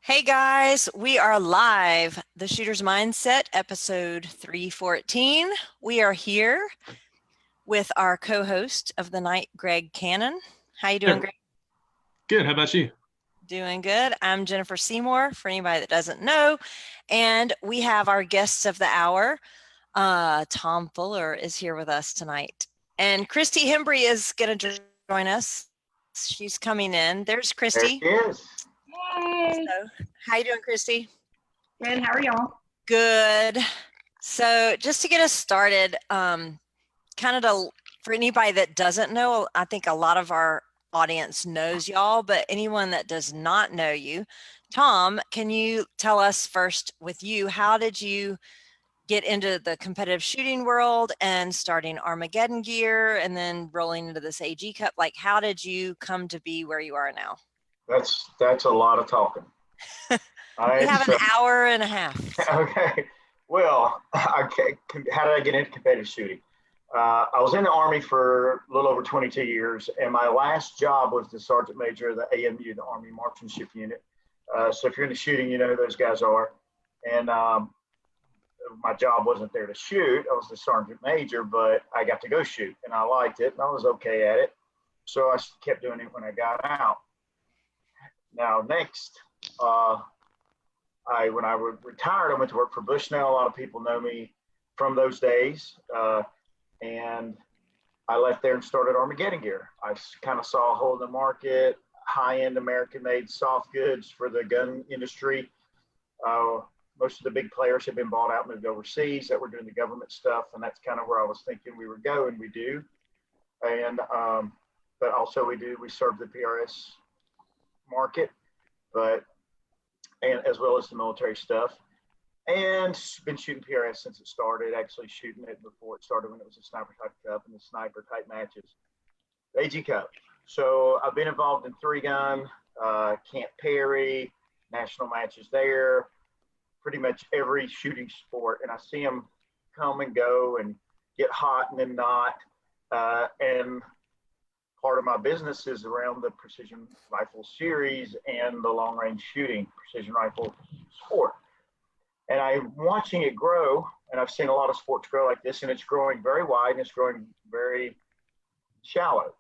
Hey guys, we are live. The Shooter's Mindset, episode 314. We are here with our co-host of the night, Greg Cannon. How you doing, Greg? Good. How about you? Doing good. I'm Jennifer Seymour, for anybody that doesn't know. And we have our guests of the hour. Tom Fuller is here with us tonight. And Christy Hembree is going to join us. She's coming in. There's Christy. There she is. Hey. So, how you doing, Christy? Good. How are y'all? Good. So just to get us started, for anybody that doesn't know, I think a lot of our audience knows y'all, but anyone that does not know you, Tom, can you tell us first with you, how did you get into the competitive shooting world and starting Armageddon Gear and then rolling into this AG Cup? Like, how did you come to be where you are now? That's a lot of talking. We have an hour and a half. Okay. Well, how did I get into competitive shooting? I was in the Army for a little over 22 years, and my last job was the Sergeant Major of the AMU, the Army Marksmanship Unit. So if you're in the shooting, you know who those guys are. And my job wasn't there to shoot. I was the Sergeant Major, but I got to go shoot, and I liked it, and I was okay at it. So I kept doing it when I got out. Now, next, when I retired, I went to work for Bushnell. A lot of people know me from those days. And I left there and started Armageddon Gear. I kind of saw a hole in the market, high-end American-made soft goods for the gun industry. Most of the big players have been bought out and moved overseas that were doing the government stuff, and that's kind of where I was thinking we were going. We do. And but also we serve the PRS market, and as well as the military stuff, and been shooting PRS since it started, actually shooting it before it started when it was a sniper type cup and the sniper type matches, the AG Cup. So I've been involved in 3-gun, Camp Perry, national matches there, pretty much every shooting sport, and I see them come and go and get hot and then not, and part of my business is around the precision rifle series and the long range shooting precision rifle sport. And I'm watching it grow, and I've seen a lot of sports grow like this, and it's growing very wide and it's growing very shallow.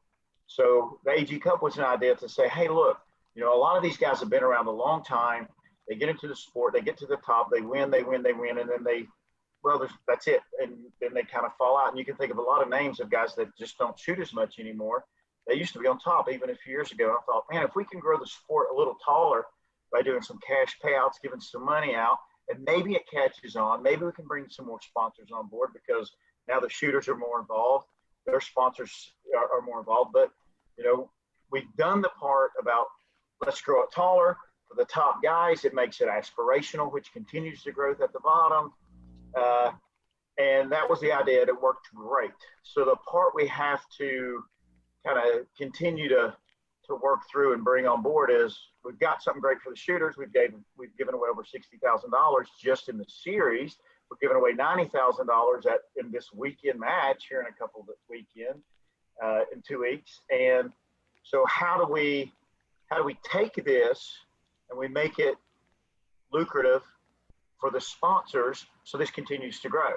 So the AG Cup was an idea to say, hey, look, a lot of these guys have been around a long time. They get into the sport, they get to the top, they win, and then that's it. And then they kind of fall out. And you can think of a lot of names of guys that just don't shoot as much anymore. They used to be on top even a few years ago. I thought, man, if we can grow the sport a little taller by doing some cash payouts, giving some money out, and maybe it catches on, maybe we can bring some more sponsors on board, because now the shooters are more involved. Their sponsors are more involved. But, we've done the part about let's grow it taller. For the top guys, it makes it aspirational, which continues the growth at the bottom. And that was the idea. It worked great. So the part we have to kind of continue to work through and bring on board is we've got something great for the shooters. We've given away over $60,000 just in the series. We're giving away $90,000 in this weekend match here in a couple of weekend in 2 weeks. And so how do we take this and we make it lucrative for the sponsors so this continues to grow?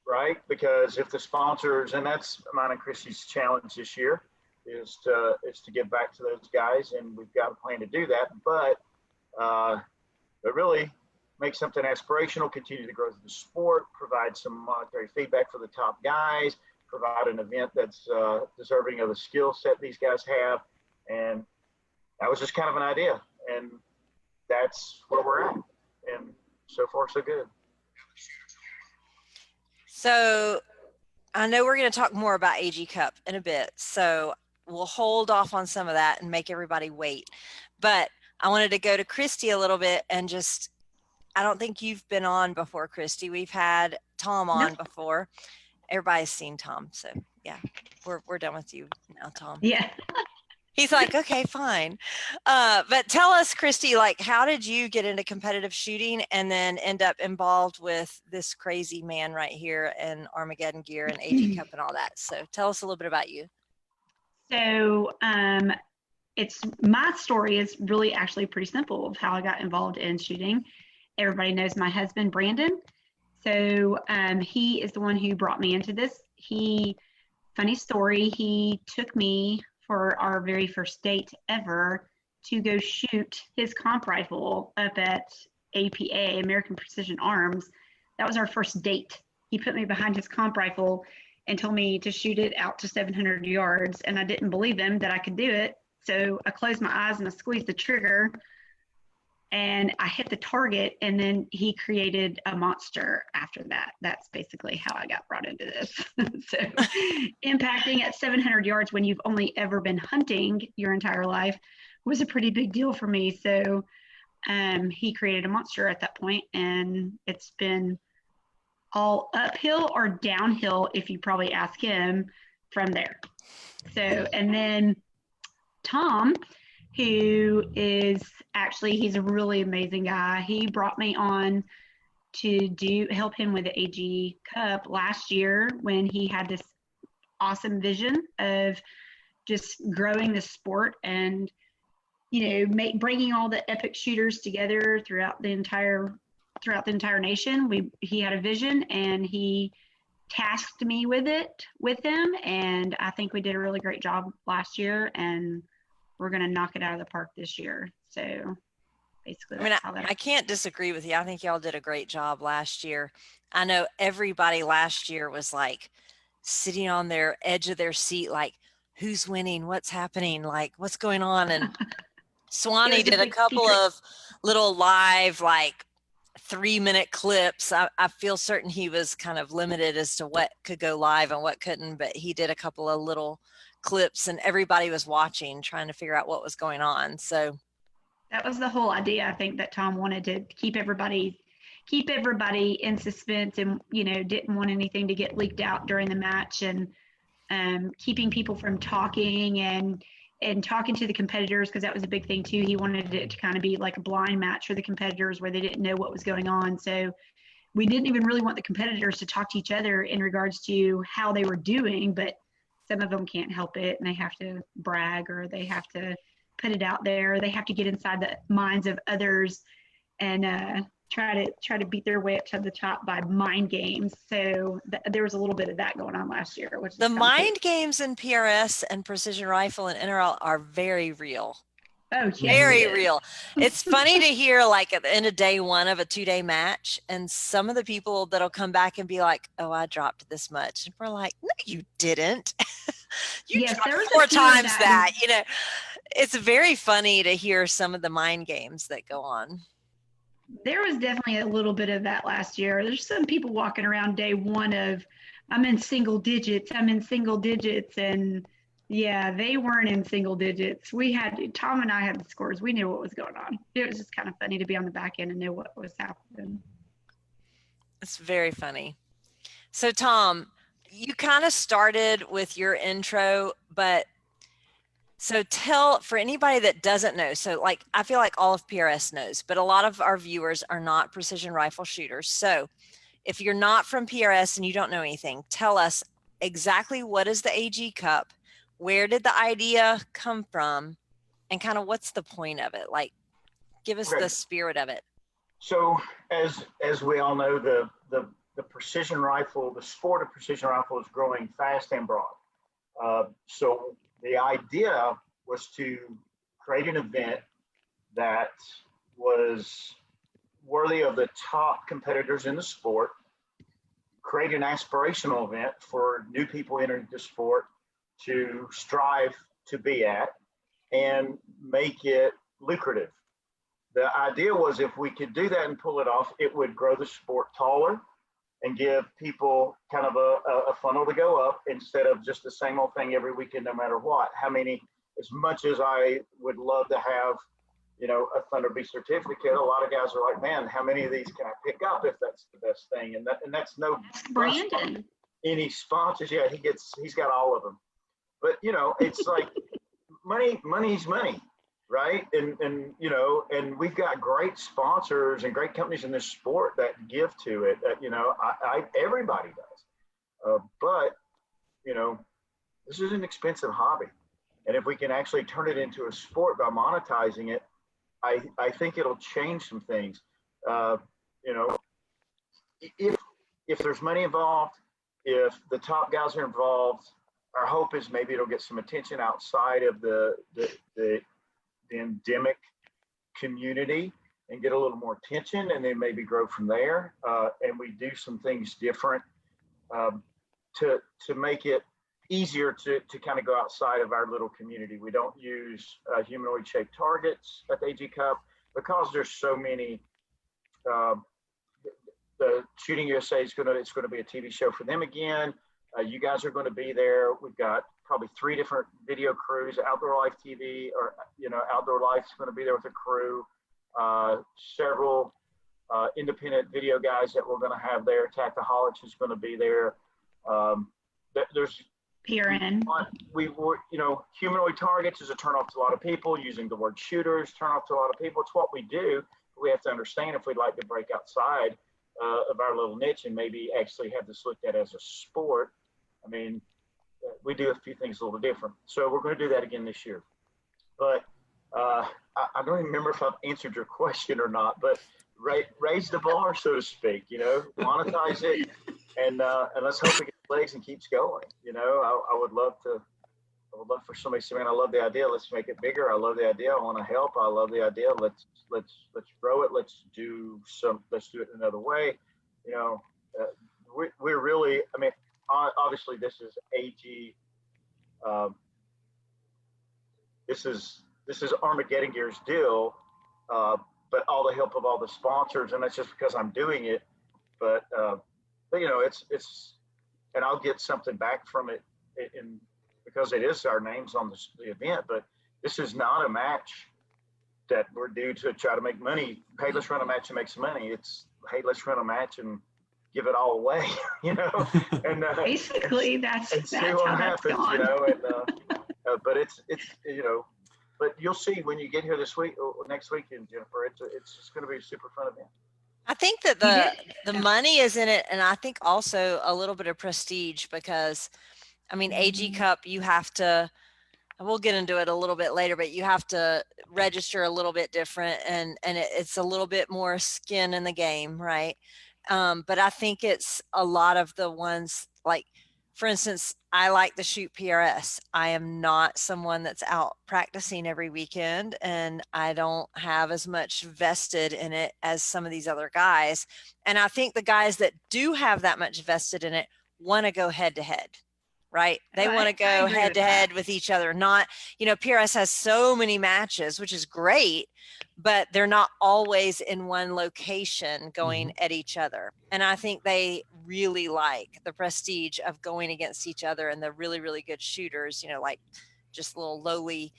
Right? Because if the sponsors, and that's mine and Christy's challenge this year, is to give back to those guys, and we've got a plan to do that. But really make something aspirational, continue the growth of the sport, provide some monetary feedback for the top guys, provide an event that's deserving of the skill set these guys have. And that was just kind of an idea, and that's where we're at. And so far, so good. So I know we're going to talk more about AG Cup in a bit, so we'll hold off on some of that and make everybody wait. But I wanted to go to Christy a little bit and I don't think you've been on before, Christy. We've had Tom on before. Everybody's seen Tom, so yeah, we're done with you now, Tom. Yeah. He's like, okay, fine. But tell us, Christy, how did you get into competitive shooting and then end up involved with this crazy man right here in Armageddon Gear and AG Cup and all that? So tell us a little bit about you. So my story is really actually pretty simple of how I got involved in shooting. Everybody knows my husband, Brandon. So he is the one who brought me into this. Funny story, he took me for our very first date ever to go shoot his comp rifle up at APA, American Precision Arms. That was our first date. He put me behind his comp rifle and told me to shoot it out to 700 yards. And I didn't believe him that I could do it. So I closed my eyes and I squeezed the trigger and I hit the target, and then he created a monster after that. That's basically how I got brought into this. So impacting at 700 yards when you've only ever been hunting your entire life was a pretty big deal for me. So he created a monster at that point, and it's been all uphill or downhill if you probably ask him from there. So, and then Tom, who is actually, he's a really amazing guy. He brought me on to help him with the AG Cup last year when he had this awesome vision of just growing the sport and, bringing all the epic shooters together throughout the entire nation. He had a vision and he tasked me with him. And I think we did a really great job last year, and we're going to knock it out of the park this year. So basically, I can't disagree with you. I think y'all did a great job last year. I know everybody last year was like sitting on their edge of their seat, like, who's winning? What's happening? Like, what's going on? And Swanee did a couple of little live, like 3-minute clips. I feel certain he was kind of limited as to what could go live and what couldn't, but he did a couple of little clips and everybody was watching, trying to figure out what was going on. So that was the whole idea. I think that Tom wanted to keep everybody in suspense, and didn't want anything to get leaked out during the match, and keeping people from talking and talking to the competitors, because that was a big thing too. He wanted it to kind of be like a blind match for the competitors where they didn't know what was going on. So we didn't even really want the competitors to talk to each other in regards to how they were doing, but some of them can't help it and they have to brag, or they have to put it out there. They have to get inside the minds of others and try to beat their way up to the top by mind games. So there was a little bit of that going on last year. Which the mind games in PRS and precision rifle and NRL are very real. Oh, yes, very real. It's funny to hear, like, at the end of day one of a 2-day match, and some of the people that'll come back and be like, oh, I dropped this much. And we're like, no, you didn't. You dropped 4 times that. It's very funny to hear some of the mind games that go on. There was definitely a little bit of that last year. There's some people walking around day one of, I'm in single digits. And yeah, they weren't in single digits. Tom and I had the scores. We knew what was going on. It was just kind of funny to be on the back end and know what was happening. It's very funny. So Tom, you kind of started with your intro, but so for anybody that doesn't know, so like, I feel like all of PRS knows, but a lot of our viewers are not precision rifle shooters. So if you're not from PRS and you don't know anything, tell us exactly what is the AG Cup, where did the idea come from, and kind of what's the point of it? Like, give us the spirit of it. So as we all know, the precision rifle, the sport of precision rifle is growing fast and broad. So the idea was to create an event that was worthy of the top competitors in the sport, create an aspirational event for new people entering the sport to strive to be at, and make it lucrative. The idea was, if we could do that and pull it off, it would grow the sport taller and give people kind of a funnel to go up, instead of just the same old thing every weekend, no matter what. As much as I would love to have, a Thunder B certificate, a lot of guys are like, man, how many of these can I pick up if that's the best thing? And that's no Brandon. Any sponsors. Yeah, he's got all of them. But it's like money's money, right? And we've got great sponsors and great companies in this sport that give to it. Everybody does. But this is an expensive hobby. And if we can actually turn it into a sport by monetizing it, I think it'll change some things. You know, if there's money involved, if the top guys are involved, our hope is maybe it'll get some attention outside of the endemic community and get a little more attention, and then maybe grow from there. And we do some things different to make it easier to kind of go outside of our little community. We don't use humanoid shaped targets at the AG Cup because there's so many. The Shooting USA it's going to be a TV show for them again. You guys are going to be there. We've got probably 3 different video crews. Outdoor Life TV, or Outdoor Life's going to be there with a crew. Several independent video guys that we're going to have there. Tactaholics is going to be there. There's Taran. Humanoid targets is a turnoff to a lot of people. Using the word shooters, turn off to a lot of people. It's what we do. We have to understand if we'd like to break outside of our little niche and maybe actually have this looked at as a sport. I mean, we do a few things a little different. So we're going to do that again this year. But I don't even remember if I've answered your question or not, but raise the bar, so to speak, monetize it, and let's hope it gets legs and keeps going. I would love for somebody to say, man, I love the idea. Let's make it bigger. I love the idea. I want to help. I love the idea. Let's grow it. Let's do it another way. We're really, I mean, obviously this is AG. This is Armageddon Gear's deal, but all the help of all the sponsors, and that's just because I'm doing it. But it's, and I'll get something back from it because it is our names on the event. But this is not a match that we're due to try to make money. Hey, let's run a match and make some money. It's, hey, let's run a match and give it all away, and basically that's see what how happens, that's gone. But it's but you'll see when you get here this week, next weekend, Jennifer. It's just going to be a super fun event. I think that the money is in it, and I think also a little bit of prestige, because I mean, AG Cup, you have to, we'll get into it a little bit later, but you have to register a little bit different, and it's a little bit more skin in the game, right? But I think it's a lot of the ones, like, for instance, I like to shoot PRS. I am not someone that's out practicing every weekend, and I don't have as much vested in it as some of these other guys. And I think the guys that do have that much vested in it want to go head to head, right? They want to go head to head with each other. Not, PRS has so many matches, which is great, but they're not always in one location going at each other. And I think they really like the prestige of going against each other, and the really, really good shooters, like just little lowly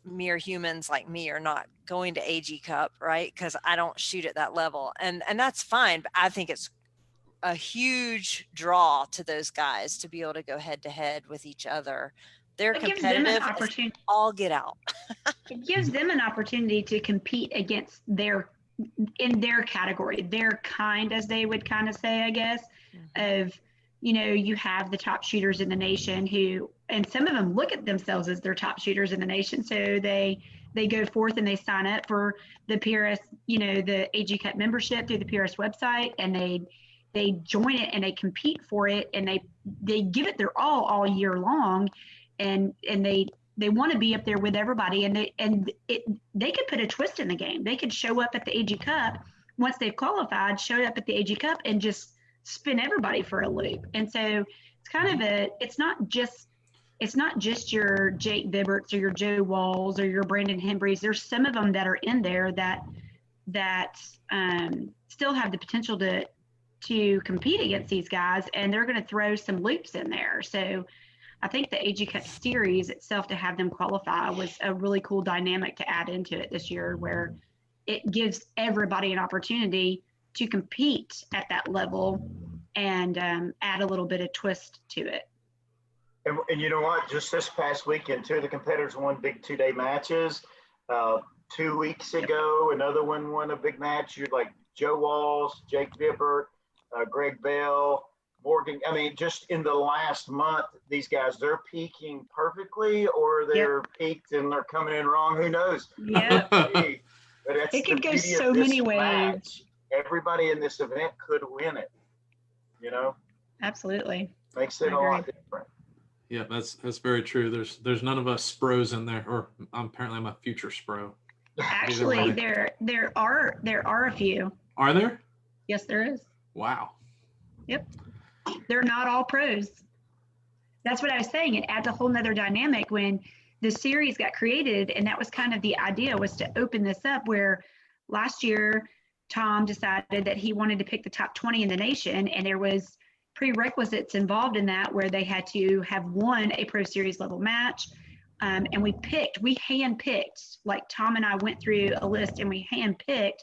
mere humans like me are not going to AG Cup, right? Because I don't shoot at that level. And that's fine, but I think it's a huge draw to those guys to be able to go head to head with each other. They're competitive as all get out. It gives them an opportunity to compete against in their category, their kind, as they would kind of say, I guess, of, you have the top shooters in the nation who, and some of them look at themselves as their top shooters in the nation. So they go forth and they sign up for the PRS, the AG Cup membership through the PRS website, and they join it and they compete for it, and they give it their all year long, and they want to be up there with everybody, and they could put a twist in the game. They could show up at the AG Cup once they've qualified, show up at the AG Cup and just spin everybody for a loop. And so it's kind of it's not just your Jake Bibberts or your Joe Walls or your Brandon Hembrees. There's some of them that are in there that still have the potential to compete against these guys, and they're going to throw some loops in there. So I think the AG Cup series itself, to have them qualify, was a really cool dynamic to add into it this year, where it gives everybody an opportunity to compete at that level and add a little bit of twist to it. And you know what? Just this past weekend, 2 of the competitors won big 2-day matches. 2 weeks ago, another one won a big match. You're like Joe Walls, Jake Bibbert, Greg Bell, Morgan, I mean, just in the last month, these guys, they're peaking perfectly, or they're peaked and they're coming in wrong. Who knows? Yeah. But that's It could the go beauty so of this many ways. match. Everybody in this event could win it. You know, Absolutely. makes it I a lot agree. different. Yeah, that's very true. There's none of us spros in there, or apparently I'm a future spro. Actually, way. there are a few. Are there? Yes, there is. Wow. Yep. They're not all pros. That's what I was saying. It adds a whole nother dynamic when the series got created. And that was kind of the idea, was to open this up, where last year Tom decided that he wanted to pick the top 20 in the nation. And there was prerequisites involved in that, where they had to have won a Pro Series level match. And we handpicked, like Tom and I went through a list and we handpicked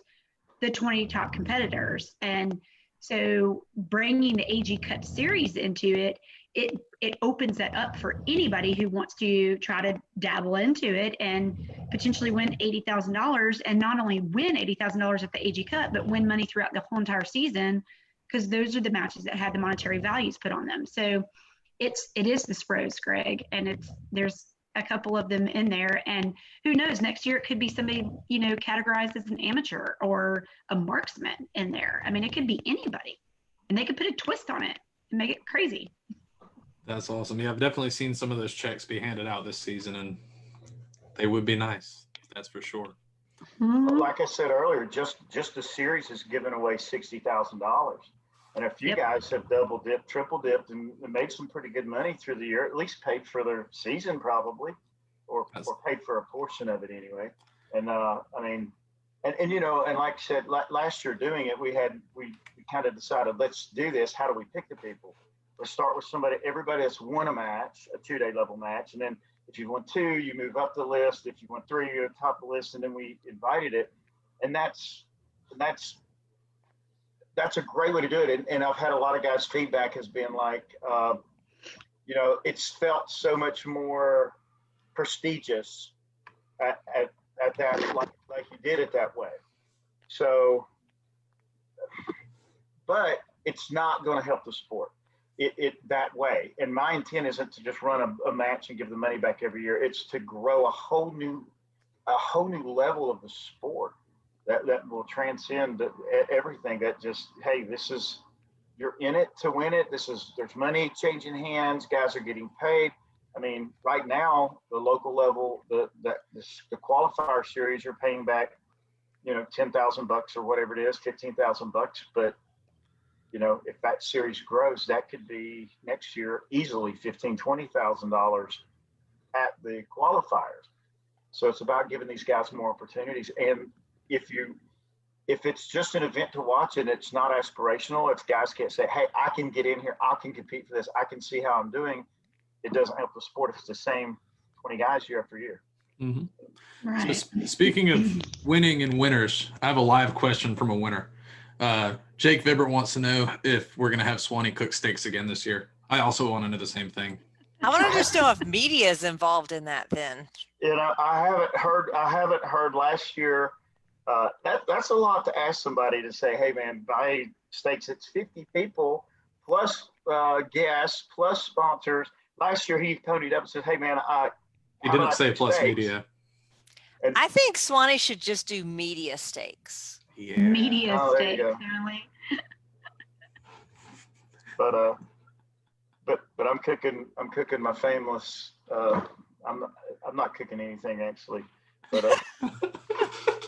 the 20 top competitors. And so bringing the AG Cup series into it, it opens that up for anybody who wants to try to dabble into it and potentially win $80,000, and not only win $80,000 at the AG Cup, but win money throughout the whole entire season, because those are the matches that had the monetary values put on them. So it is the Spros, Greg, and there's a couple of them in there, and who knows, next year it could be somebody, categorized as an amateur or a marksman in there. I mean, it could be anybody, and they could put a twist on it and make it crazy. That's awesome. Yeah, I've definitely seen some of those checks be handed out this season, and they would be nice. That's for sure. Mm-hmm. Like I said earlier, just the series has given away $60,000. And a few guys have double dipped, triple dipped, and made some pretty good money through the year, at least paid for their season probably, or paid for a portion of it anyway. And I mean, and like I said, last year doing it, we kind of decided, let's do this. How do we pick the people? Let's start with everybody that's won a match, a 2-day level match. And then if you've won 2, you move up the list. If you won 3, you're at the top of the list. And then we invited it. And that's a great way to do it. And I've had a lot of guys' feedback has been like, it's felt so much more prestigious at that, like you did it that way. So, but it's not going to help the sport it that way. And my intent isn't to just run a match and give the money back every year. It's to grow a whole new level of the sport. That will transcend everything. That just, hey, you're in it to win it. There's money changing hands. Guys are getting paid. I mean, right now, the local level, the qualifier series are paying back, $10,000 or whatever it is, $15,000. But if that series grows, that could be next year easily $15,000, $20,000 at the qualifiers. So it's about giving these guys more opportunities. And if it's just an event to watch and it's not aspirational, if guys can't say, hey, I can get in here, I can compete for this, I can see how I'm doing, it doesn't help the sport if it's the same 20 guys year after year. Mm-hmm. Right. So speaking of winning and winners, I have a live question from a winner. Jake Vibert wants to know if we're going to have Swanee cook steaks again this year. I also want to know the same thing. I want to just know if media is involved in that then. I haven't heard last year. That's a lot to ask somebody to say, hey man, buy steaks. It's 50 people plus guests plus sponsors. Last year he ponied up and said, hey man, he didn't say plus steaks? Media. And I think Swanee should just do media steaks. Yeah. Media steaks, apparently. But I'm cooking my famous. I'm not cooking anything actually, but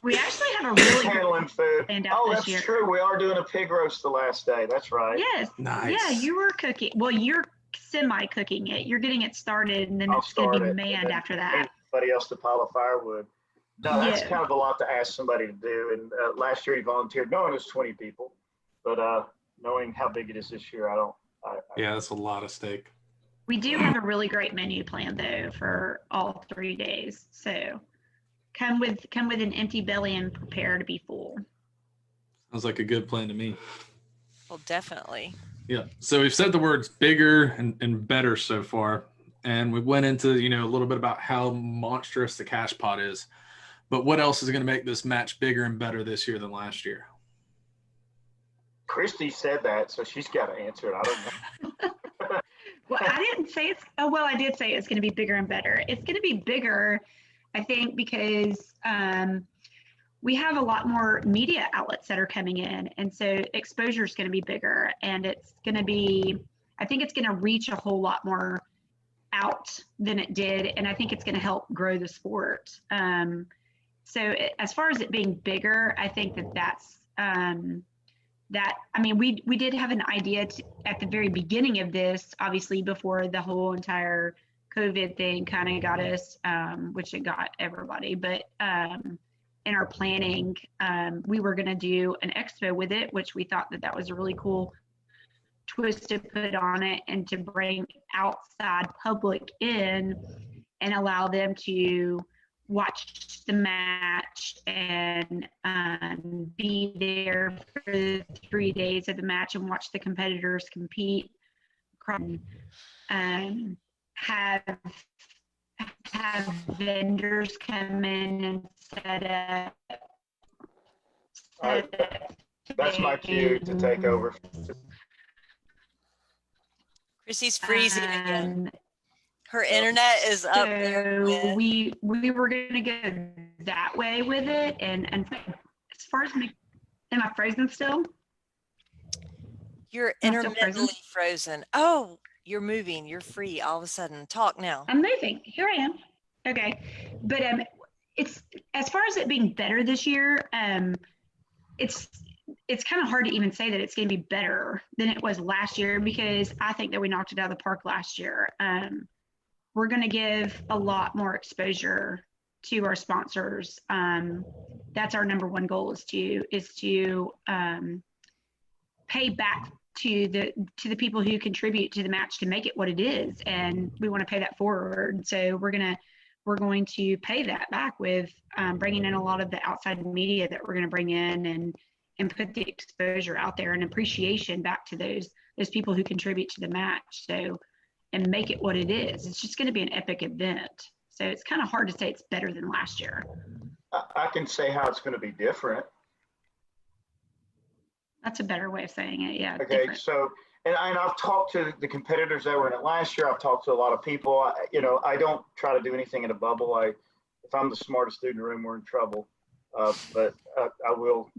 we actually have a really handling food. That's year. True. We are doing a pig roast the last day. That's right. Yes. Nice. Yeah, you were cooking. Well, you're semi-cooking it. You're getting it started, and then it's going to be manned after that. Anybody else to pile of firewood. No, that's kind of a lot to ask somebody to do. And last year he volunteered, knowing it was 20 people, but knowing how big it is this year, yeah, that's a lot of steak. We do have a really great menu plan though for all 3 days. So come with an empty belly and prepare to be full. Sounds like a good plan to me. Well, definitely. Yeah. So we've said the words bigger and better so far. And we went into, a little bit about how monstrous the cash pot is. But what else is going to make this match bigger and better this year than last year? Christy said that, so she's got to answer it. I don't know. Well, I didn't say it's, oh, well, I did say it's going to be bigger and better. It's going to be bigger, I think, because we have a lot more media outlets that are coming in. And so exposure is going to be bigger, and it's going to be, I think it's going to reach a whole lot more out than it did. And I think it's going to help grow the sport. As far as it being bigger, I think that's, I mean, we did have an idea at the very beginning of this, obviously before the whole entire COVID thing kind of got us, which it got everybody, but in our planning, we were going to do an expo with it, which we thought that was a really cool twist to put on it, and to bring outside public in and allow them to watch the match and be there for the 3 days of the match and watch the competitors compete, and have vendors come in and set up. That's my cue to take over. Chrissy's freezing again. Her internet is up there. So we were going to go that way with it, and as far as me, am I frozen still? You're intermittently frozen. Oh, you're moving. You're free all of a sudden. Talk now. I'm moving. Here I am. Okay, but it's, as far as it being better this year, it's kind of hard to even say that it's going to be better than it was last year, because I think that we knocked it out of the park last year. We're going to give a lot more exposure to our sponsors. That's our number one goal, is to pay back to the people who contribute to the match to make it what it is, and we want to pay that forward. So we're going to pay that back with bringing in a lot of the outside media that we're going to bring in, and put the exposure out there and appreciation back to those people who contribute to the match. So, and make it what it is. It's just going to be an epic event. So it's kind of hard to say it's better than last year. I can say how it's going to be different. That's a better way of saying it. Yeah. Okay. Different. So, and I've talked to the competitors that were in it last year. I've talked to a lot of people. I don't try to do anything in a bubble. If I'm the smartest dude in the room, we're in trouble. But I will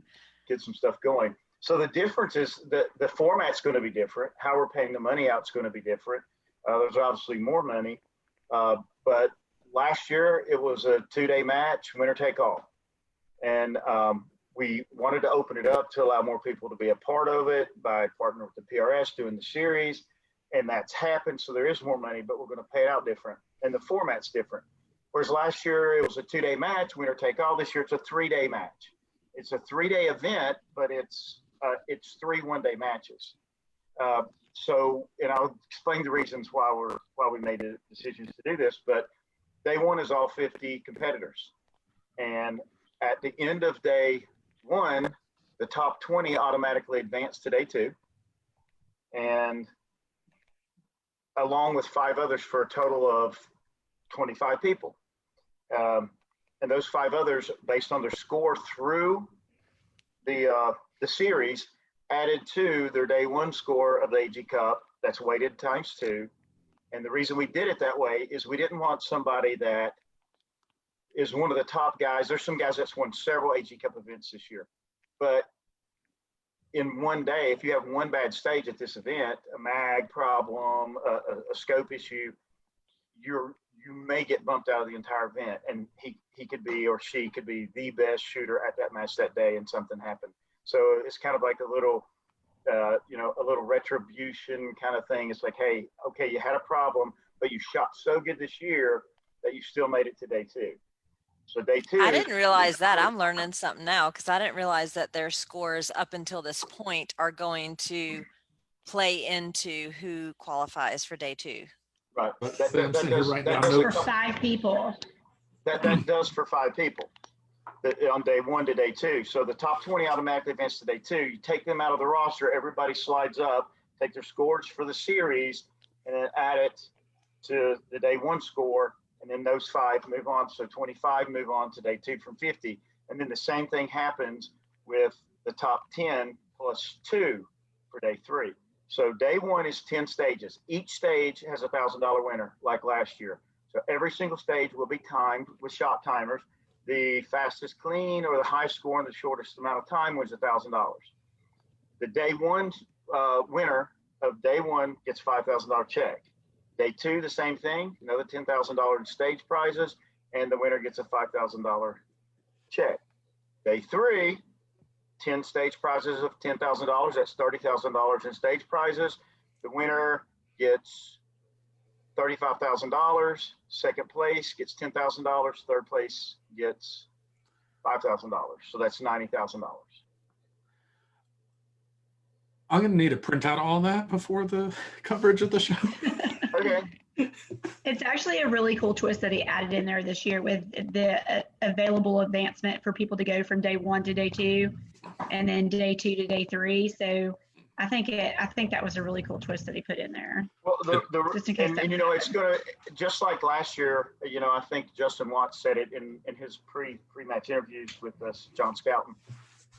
get some stuff going. So the difference is that the format's going to be different. How we're paying the money out is going to be different. There's obviously more money, but last year it was a 2-day match, winner take all. And we wanted to open it up to allow more people to be a part of it by partnering with the PRS doing the series. And that's happened. So there is more money, but we're going to pay it out different. And the format's different. Whereas last year it was a 2-day match, winner take all. This year it's a 3-day match. It's a 3-day event, but it's 3 one-day matches. So, and I'll explain the reasons why we made the decisions to do this, but day one is all 50 competitors. And at the end of day one, the top 20 automatically advance to day two, and along with 5 others for a total of 25 people. And those 5 others, based on their score through the series, added to their day one score of the AG Cup. That's weighted times 2. And the reason we did it that way is we didn't want somebody that is one of the top guys. There's some guys that's won several AG Cup events this year, but in one day, if you have one bad stage at this event, a mag problem, a scope issue, you may get bumped out of the entire event, and he could be, or she could be, the best shooter at that match that day, and something happened. So it's kind of like a little retribution kind of thing. It's like, hey, okay, you had a problem, but you shot so good this year that you still made it to day 2. So day 2. I didn't realize that. I'm learning something now, because I didn't realize that their scores up until this point are going to play into who qualifies for day 2. Right. That does For 5 people. That does for 5 people on day 1 to day 2. So the top 20 automatically advance to day 2. You take them out of the roster, everybody slides up, take their scores for the series, and then add it to the day 1 score. And then those 5 move on. So 25 move on to day 2 from 50. And then the same thing happens with the top 10 plus 2 for day 3. So day 1 is 10 stages. Each stage has a $1,000 winner like last year. So every single stage will be timed with shot timers. The fastest clean or the high score in the shortest amount of time wins $1,000. The day 1 winner of day 1 gets $5,000 check. Day 2, the same thing, another $10,000 in stage prizes, and the winner gets a $5,000 check. Day 3, 10 stage prizes of $10,000. That's $30,000 in stage prizes. The winner gets $35,000. Second place gets $10,000. Third place gets $5,000. So that's $90,000. I'm gonna need to print out all that before the coverage of the show. Okay. It's actually a really cool twist that he added in there this year with the available advancement for people to go from day 1 to day 2 and then day 2 to day 3. So I think that was a really cool twist that he put in there. Well, Just in case and that you know, it's going to, just like last year, you know, I think Justin Watts said it in his pre-match interviews with us, John Scouten,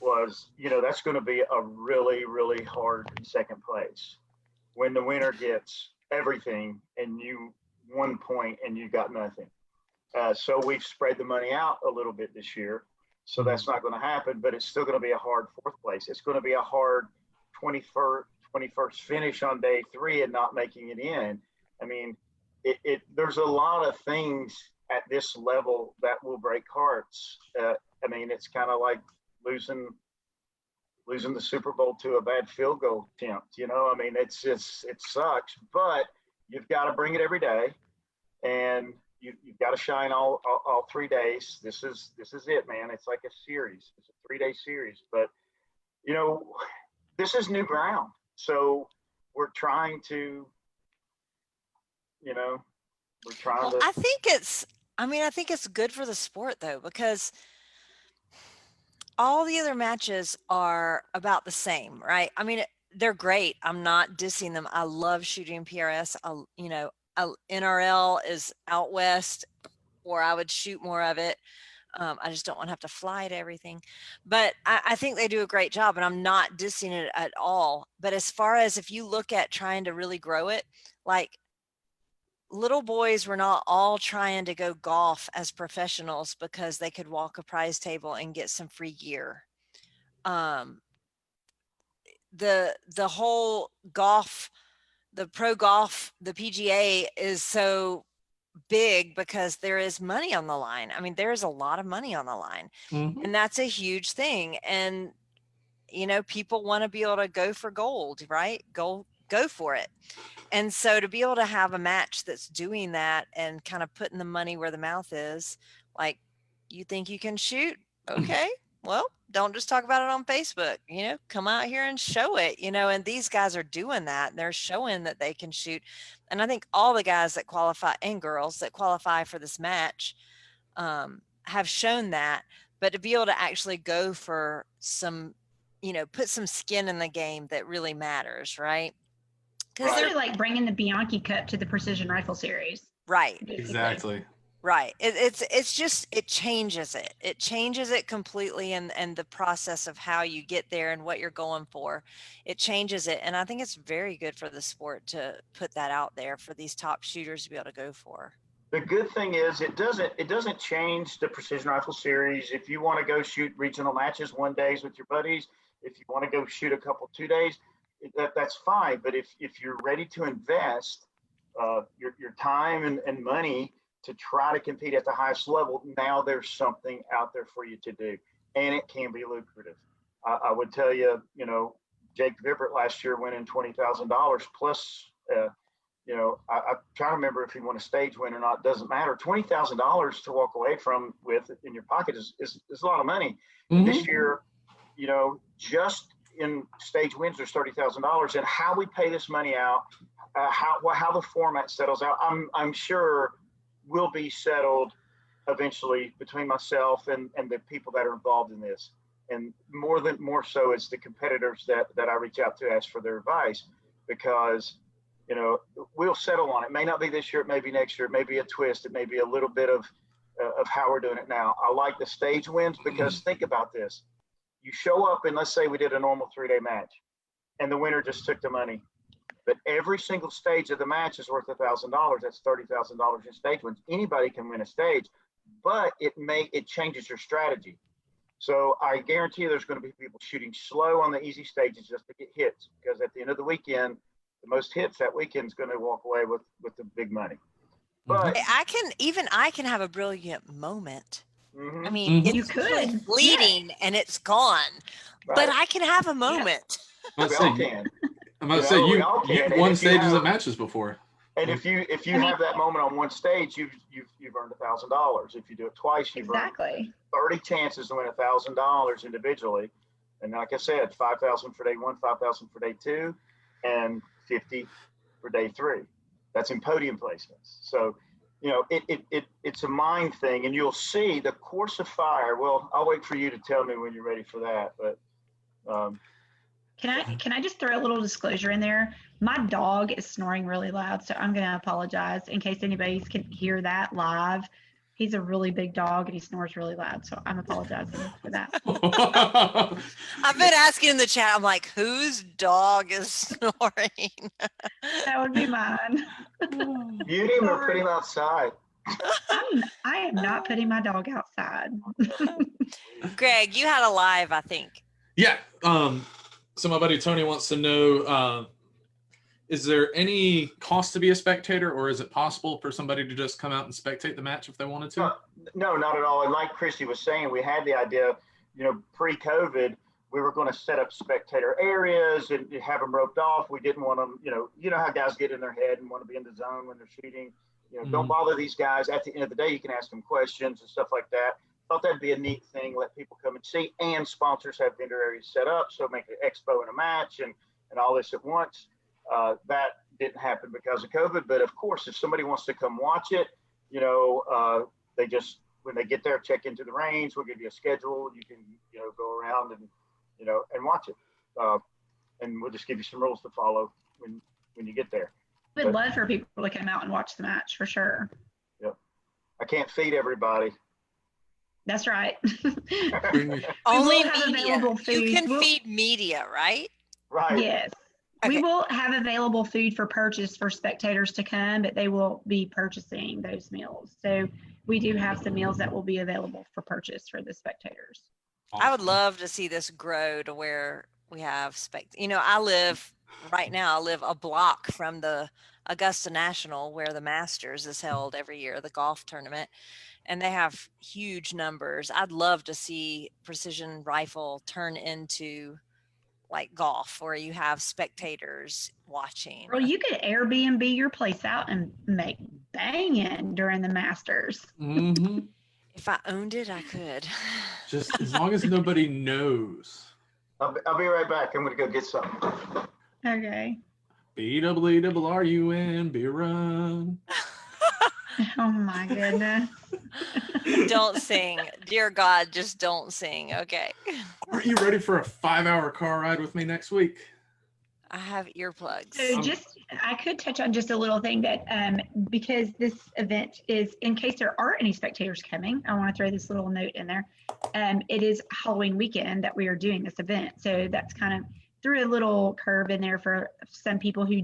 was, you know, that's going to be a really, really hard second place when the winner gets everything and you 1 point and you got nothing. So we've spread the money out a little bit this year. So that's not going to happen, but it's still going to be a hard 4th place. It's going to be a hard 21st finish on day 3 and not making it in. I mean, there's a lot of things at this level that will break hearts. I mean, it's kind of like losing the Super Bowl to a bad field goal attempt. You know, I mean, it sucks, but you've got to bring it every day, and you've got to shine all 3 days. This is it, man. It's like a series. It's a 3-day series, but you know, this is new ground. So we're trying to, you know, I think it's good for the sport though, because all the other matches are about the same, right? I mean, they're great. I'm not dissing them. I love shooting PRS. NRL is out west, or I would shoot more of it. I just don't want to have to fly to everything. But I think they do a great job, and I'm not dissing it at all. But as far as if you look at trying to really grow it, like little boys were not all trying to go golf as professionals because they could walk a prize table and get some free gear. The whole golf, the pro golf, the PGA is so big because there is money on the line. I mean, there's a lot of money on the line, and that's a huge thing. And, you know, people want to be able to go for gold, right? Go for it. And so to be able to have a match that's doing that and kind of putting the money where the mouth is, like, you think you can shoot? Okay. Well, don't just talk about it on Facebook, you know, come out here and show it, you know, and these guys are doing that. They're showing that they can shoot. And I think all the guys that qualify and girls that qualify for this match have shown that. But to be able to actually go for some, you know, put some skin in the game that really matters, right? Because they're like bringing the Bianchi Cup to the Precision Rifle Series. Right. Basically. Exactly. Right. It's just, it changes it. It changes it completely, and the process of how you get there and what you're going for. It changes it. And I think it's very good for the sport to put that out there for these top shooters to be able to go for. The good thing is it doesn't change the Precision Rifle Series. If you want to go shoot regional matches 1 day with your buddies, if you want to go shoot a couple 2 days, that's fine. But if you're ready to invest your time and money to try to compete at the highest level, now there's something out there for you to do, and it can be lucrative. I would tell you, you know, Jake Vibbert last year winning $20,000 plus. You know, I'm trying to remember if he won a stage win or not. Doesn't matter. $20,000 to walk away from with in your pocket is a lot of money. This year, you know, just in stage wins, there's $30,000, and how we pay this money out, how the format settles out, I'm sure will be settled eventually between myself and the people that are involved in this, and more so it's the competitors that I reach out to ask for their advice, because you know, we'll settle on it. It may not be this year, it may be next year, it may be a twist, it may be a little bit of how we're doing it now. I like the stage wins because think about this. you show up and let's say we did a normal 3-day match and the winner just took the money. But every single stage of the match is worth $1,000. That's $30,000 in stage wins. Anybody can win a stage, but it changes your strategy. So I guarantee you there's going to be people shooting slow on the easy stages just to get hits, because at the end of the weekend, the most hits that weekend is going to walk away with the big money. But I can have a brilliant moment. I mean, Mhm. it's You could. fleeting and it's gone, but I can have a moment. I'm we about all to say, can. I'm about to say we all you've can. won And if you stages have- at matches before. And if you have that moment on one stage, you've earned $1,000. If you do it twice, you've earned Exactly. 30 chances to win $1,000 individually. And like I said, 5,000 for day one, 5,000 for day two, and 50 for day three. That's in podium placements. So, you know, it's a mind thing, and you'll see the course of fire. Well, I'll wait for you to tell me when you're ready for that. But Can I just throw a little disclosure in there? My dog is snoring really loud, so I'm going to apologize in case anybody can hear that live. He's a really big dog and he snores really loud, so I'm apologizing for that. I've been asking in the chat, I'm like, whose dog is snoring? That would be mine. mute him or put him outside. I am not putting my dog outside. Greg, you had a live, I think. Yeah. So my buddy Tony wants to know, is there any cost to be a spectator, or is it possible for somebody to just come out and spectate the match if they wanted to? No, not at all. And like Christy was saying, we had the idea, you know, pre-COVID, we were going to set up spectator areas and have them roped off. We didn't want them, you know how guys get in their head and want to be in the zone when they're shooting. You know, don't bother these guys. At the end of the day, you can ask them questions and stuff like that. Thought that'd be a neat thing. Let people come and see, and sponsors have vendor areas set up, so make an expo and a match and all this at once. That didn't happen because of COVID, but of course, if somebody wants to come watch it, you know, they just, when they get there, check into the range. We'll give you a schedule. You can, you know, go around and, you know, and watch it. And we'll just give you some rules to follow when you get there. We'd love for people to come out and watch the match for sure. Yep. I can't feed everybody. That's right. Only have media. available food. You can feed media, right? Right. Yes. Okay. We will have available food for purchase for spectators to come, but they will be purchasing those meals. So we do have some meals that will be available for purchase for the spectators. I would love to see this grow to where we have I live a block from the Augusta National, where the Masters is held every year, the golf tournament, and they have huge numbers. I'd love to see precision rifle turn into like golf, where you have spectators watching. Well, you could Airbnb your place out and make banging during the Masters. Mm-hmm. If I owned it, I could. Just as long as nobody knows. I'll be right back. I'm going to go get something. Okay. BWRUN, beer run. Oh my goodness. Don't sing. Dear God, just don't sing. Okay. Aren't you ready for a 5-hour car ride with me next week? I have earplugs. So I could touch on just a little thing that because this event is, in case there are any spectators coming, I want to throw this little note in there. It is Halloween weekend that we are doing this event. So that's kind of threw a little curve in there for some people who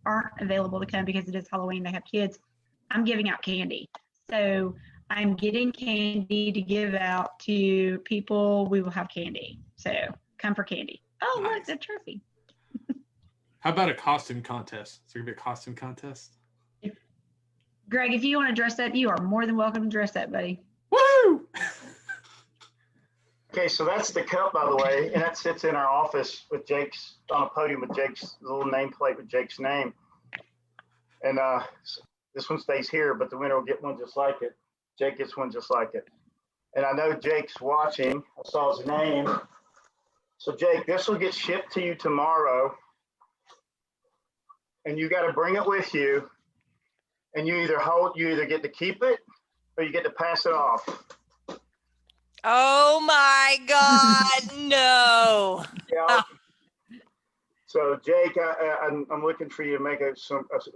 aren't available to come because it is Halloween, they have kids. I'm giving out candy. So I'm getting candy to give out to people. We will have candy. So come for candy. Oh, Nice. Look, the trophy. How about a costume contest? Is there going to be a costume contest? Greg, if you want to dress up, you are more than welcome to dress up, buddy. Woo! Okay, so that's the cup, by the way, and that sits in our office with Jake's, on a podium with Jake's little nameplate with Jake's name. And this one stays here, but the winner will get one just like it. Jake gets one just like it. And I know Jake's watching. I saw his name. So Jake, this will get shipped to you tomorrow. And you got to bring it with you. And you either get to keep it or you get to pass it off. Oh my God, no. Yeah. So Jake, I'm looking for you to make a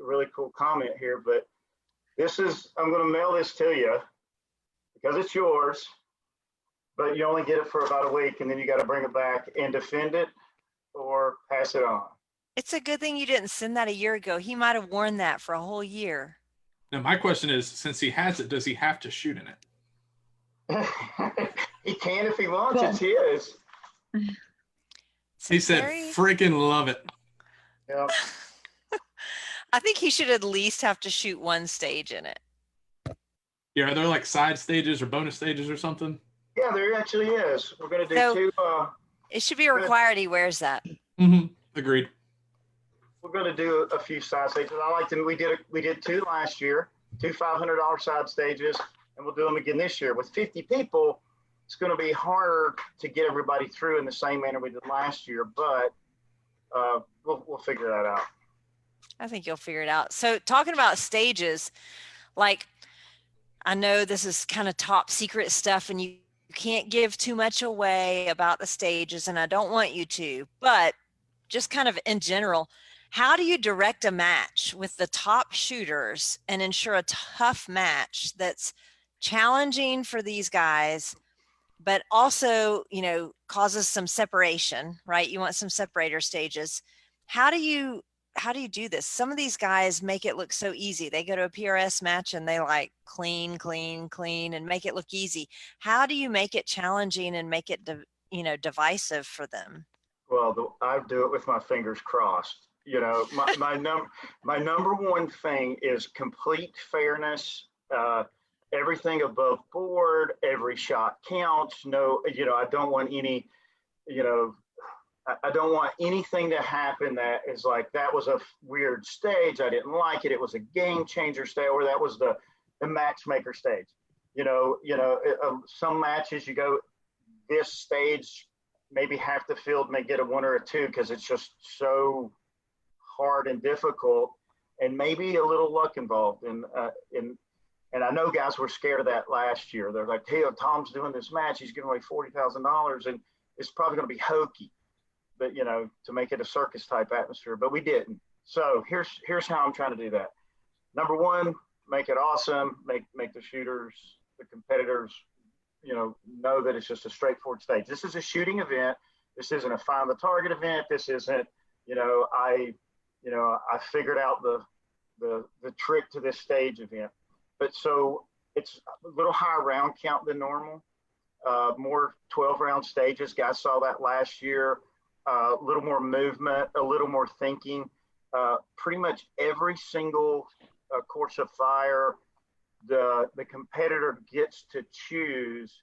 really cool comment here, but I'm going to mail this to you because it's yours. but you only get it for about a week, and then you got to bring it back and defend it or pass it on. It's a good thing you didn't send that a year ago. He might have worn that for a whole year. Now, my question is, since he has it, does he have to shoot in it? He can if he wants. Well, it's his. He said, freaking love it. Yeah. I think he should at least have to shoot one stage in it. Yeah, are there like side stages or bonus stages or something? Yeah, there actually is. We're going to do So- two. It should be required he wears that. Mm-hmm. Agreed. We're going to do a few side stages. I like them. We did two last year, two $500 side stages, and we'll do them again this year. With 50 people, it's going to be harder to get everybody through in the same manner we did last year, but we'll figure that out. I think you'll figure it out. So talking about stages, like I know this is kind of top secret stuff and you can't give too much away about the stages, and I don't want you to, but just kind of in general, how do you direct a match with the top shooters and ensure a tough match that's challenging for these guys, but also, you know, causes some separation, right? You want some separator stages. How do you do this? Some of these guys make it look so easy. They go to a PRS match and they like clean and make it look easy. How do you make it challenging and make it, divisive for them? Well, I do it with my fingers crossed. You know, my number one thing is complete fairness. Everything above board, every shot counts. No, I don't want any, I don't want anything to happen that is like, that was a weird stage, I didn't like it, it was a game changer stage, or that was the matchmaker stage. Some matches you go, this stage, maybe half the field may get a 1 or a 2 because it's just so hard and difficult, and maybe a little luck involved. And I know guys were scared of that last year. They're like, hey, Tom's doing this match, he's giving away $40,000 and it's probably going to be hokey, but to make it a circus type atmosphere, but we didn't. So here's how I'm trying to do that. Number one, make it awesome, make the shooters, the competitors, know that it's just a straightforward stage. This is a shooting event. This isn't a find the target event. This isn't, I figured out the trick to this stage event. But so it's a little higher round count than normal, more 12 round stages. Guys saw that last year, a little more movement, a little more thinking. Pretty much every single course of fire, the competitor gets to choose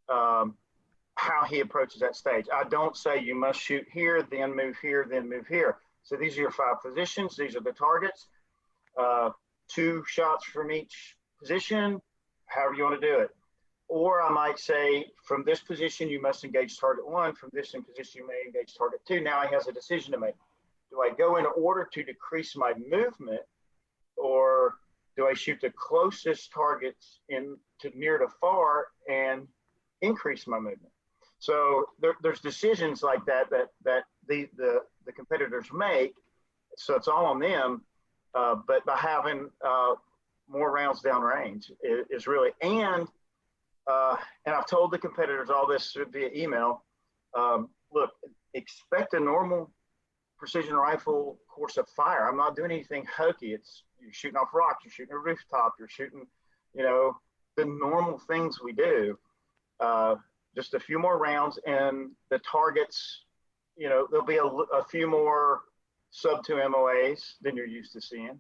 how he approaches that stage. I don't say you must shoot here, then move here, then move here. So these are your 5 positions. These are the targets. 2 shots from each position, however you want to do it. Or I might say, from this position, you must engage target 1. From this position, you may engage target 2. Now he has a decision to make. Do I go in order to decrease my movement, or do I shoot the closest targets in to near to far and increase my movement? So there's decisions like that the competitors make. So it's all on them. But by having more rounds downrange is really, and I've told the competitors all this via email. Look, expect a normal precision rifle course of fire. I'm not doing anything hokey. You're shooting off rocks, you're shooting a rooftop, you're shooting, the normal things we do. Just a few more rounds, and the targets, there'll be a few more sub 2 MOAs than you're used to seeing.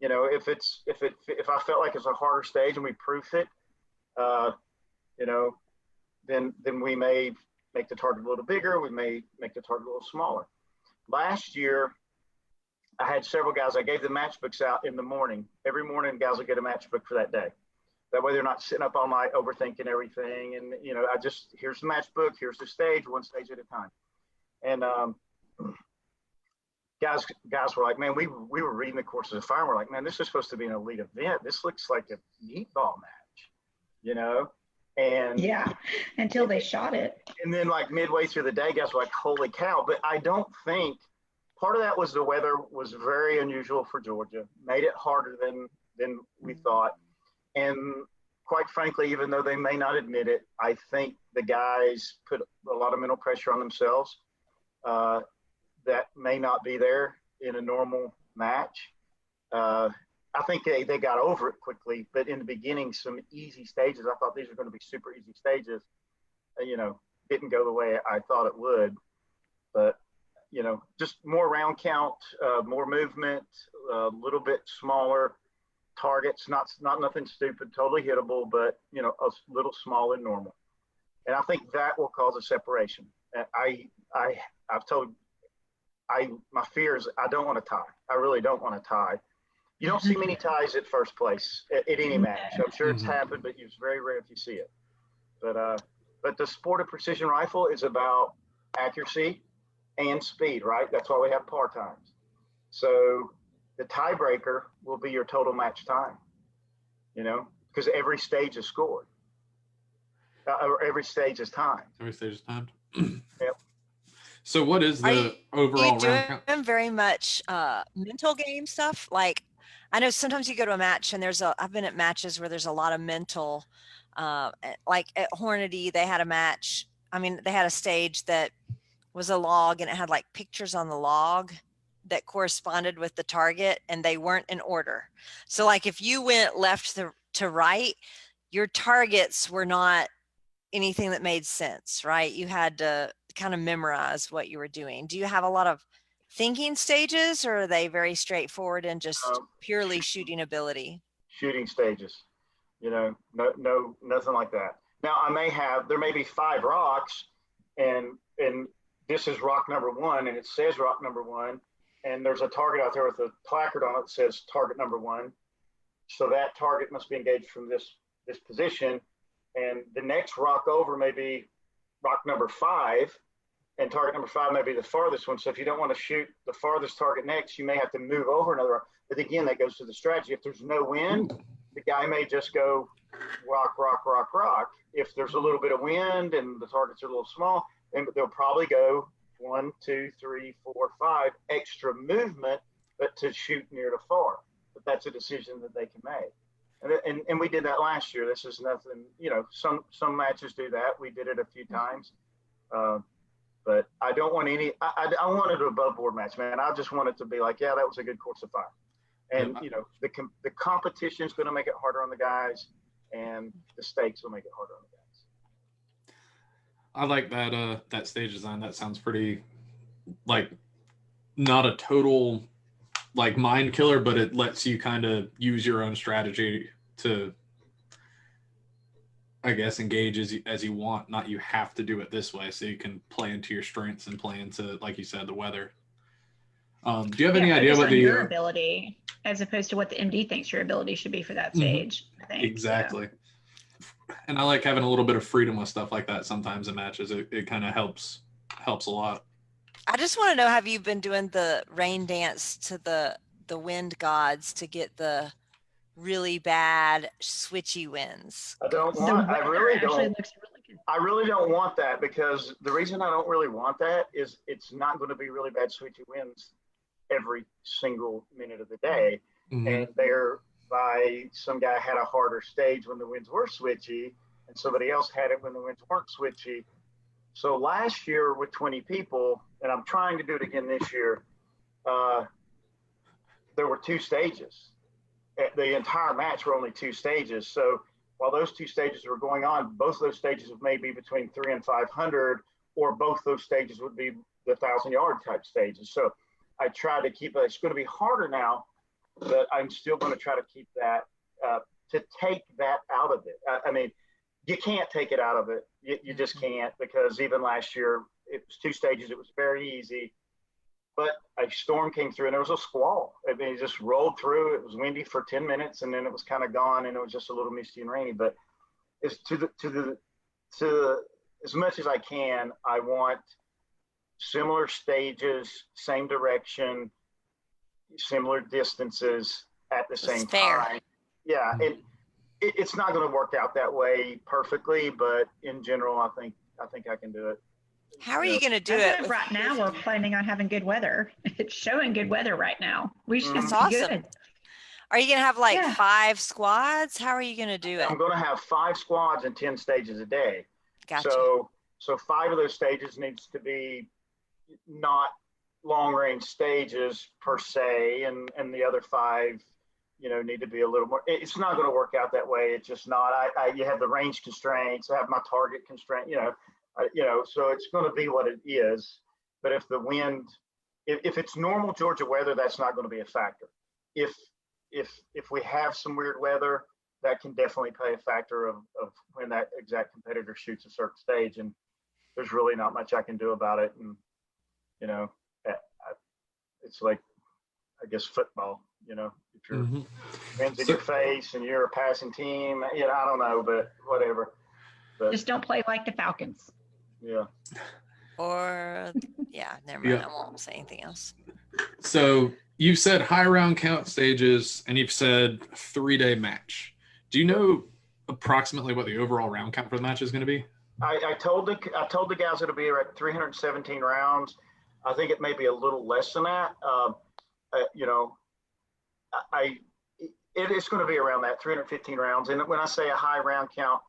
If I felt like it's a harder stage and we proof it, then we may make the target a little bigger. We may make the target a little smaller. Last year, I had several guys. I gave the matchbooks out in the morning. Every morning, guys will get a matchbook for that day. That way, they're not sitting up all night overthinking everything. And here's the matchbook. Here's the stage, one stage at a time. And guys were like, man, we were reading the courses of fire. We're like, man, this is supposed to be an elite event. This looks like a meatball match, And yeah, until they shot it. And then like midway through the day, guys were like, holy cow. But I don't think part of that was the weather was very unusual for Georgia, made it harder than we thought. And quite frankly, even though they may not admit it, I think the guys put a lot of mental pressure on themselves that may not be there in a normal match. I think they got over it quickly, but in the beginning, some easy stages, I thought these were going to be super easy stages, didn't go the way I thought it would. But, just more round count, more movement, a little bit smaller targets, not nothing stupid, totally hittable, but, a little smaller than normal. And I think that will cause a separation. I've told, my fear is I don't want to tie. I really don't want to tie. You don't see many ties at first place at any match. I'm sure it's happened, but it's very rare if you see it. But the sport of precision rifle is about accuracy and speed, right? That's why we have par times. So the tiebreaker will be your total match time, because every stage is scored. Or every stage is timed. Every stage is timed. Yep. So what is the overall round count? Doing very much mental game stuff? Like, I know sometimes you go to a match and I've been at matches where there's a lot of mental, like at Hornady, they had a match. I mean, they had a stage that was a log and it had like pictures on the log that corresponded with the target and they weren't in order. So like if you went left to right, your targets were not anything that made sense, right? You had to kind of memorize what you were doing. Do you have a lot of thinking stages, or are they very straightforward and just purely shooting ability? Shooting stages, no, nothing like that. Now there may be 5 rocks, and this is rock number 1, and it says rock number 1, and there's a target out there with a placard on it that says target number 1. So that target must be engaged from this position, and the next rock over may be rock number 5, and target number 5 may be the farthest one. So if you don't want to shoot the farthest target next, you may have to move over another rock. But again, that goes to the strategy. If there's no wind, the guy may just go rock, rock, rock, rock. If there's a little bit of wind and the targets are a little small, then they'll probably go 1, 2, 3, 4, 5 extra movement, but to shoot near to far. But that's a decision that they can make. And we did that last year. This is nothing, some matches do that. We did it a few times. But I don't want I wanted an above board match, man. I just want it to be like, yeah, that was a good course of fire. And, the competition is going to make it harder on the guys, and the stakes will make it harder on the guys. I like that stage design. That sounds pretty, like, not a total, like, mind killer, but it lets you kind of use your own strategy to, I guess, engage as you want. Not you have to do it this way, so you can play into your strengths and play into, like you said, the weather. Do you have any idea what your ability, as opposed to what the MD thinks your ability should be for that stage? I think exactly. So. And I like having a little bit of freedom with stuff like that. Sometimes in matches, it kind of helps a lot. I just want to know, have you been doing the rain dance to the wind gods to get the really bad switchy winds? I really don't want that, because the reason I don't really want that is it's not going to be really bad switchy winds every single minute of the day. And some guy had a harder stage when the winds were switchy, and somebody else had it when the winds weren't switchy. So last year with 20 people, and I'm trying to do it again this year, there were 2 stages. The entire match were only 2 stages. So while those 2 stages were going on, both those stages may be between 300 and 500, or both those stages would be the 1,000-yard type stages. So I try to keep it. It's going to be harder now, but I'm still going to try to keep that, to take that out of it. I mean, you can't take it out of it. You just can't, because even last year, it was 2 stages. It was very easy. But a storm came through and there was a squall. I mean, it just rolled through. It was windy for 10 minutes and then it was kind of gone, and it was just a little misty and rainy. But it's to as much as I can, I want similar stages, same direction, similar distances at the same time. Yeah, it's not going to work out that way perfectly, but in general, I think I can do it. How are you going to do it? Right now, we're planning on having good weather. It's showing good weather right now. We should That's awesome. Good. Are you gonna have like Yeah. 5 squads? How are you gonna do it? I'm going to have 5 squads and 10 stages a day. Gotcha. So 5 of those stages needs to be not long range stages per se, and the other 5, need to be a little more. It's not going to work out that way. It's just not. You have the range constraints. I have my target constraint. So it's going to be what it is. But if the wind, if it's normal Georgia weather, that's not going to be a factor. If we have some weird weather, that can definitely play a factor of when that exact competitor shoots a certain stage, and there's really not much I can do about it. And it's like, I guess, football. If your wind's in your face and you're a passing team, I don't know, but whatever. But Just don't play like the Falcons. yeah. Or never mind. I won't say anything else. So you've said high round count stages, and you've said 3-day match. Do you know approximately what the overall round count for the match is going to be? I told the guys it'll be at 317 rounds. I think it may be a little less than that. It's going to be around that 315 rounds. And when I say a high round count,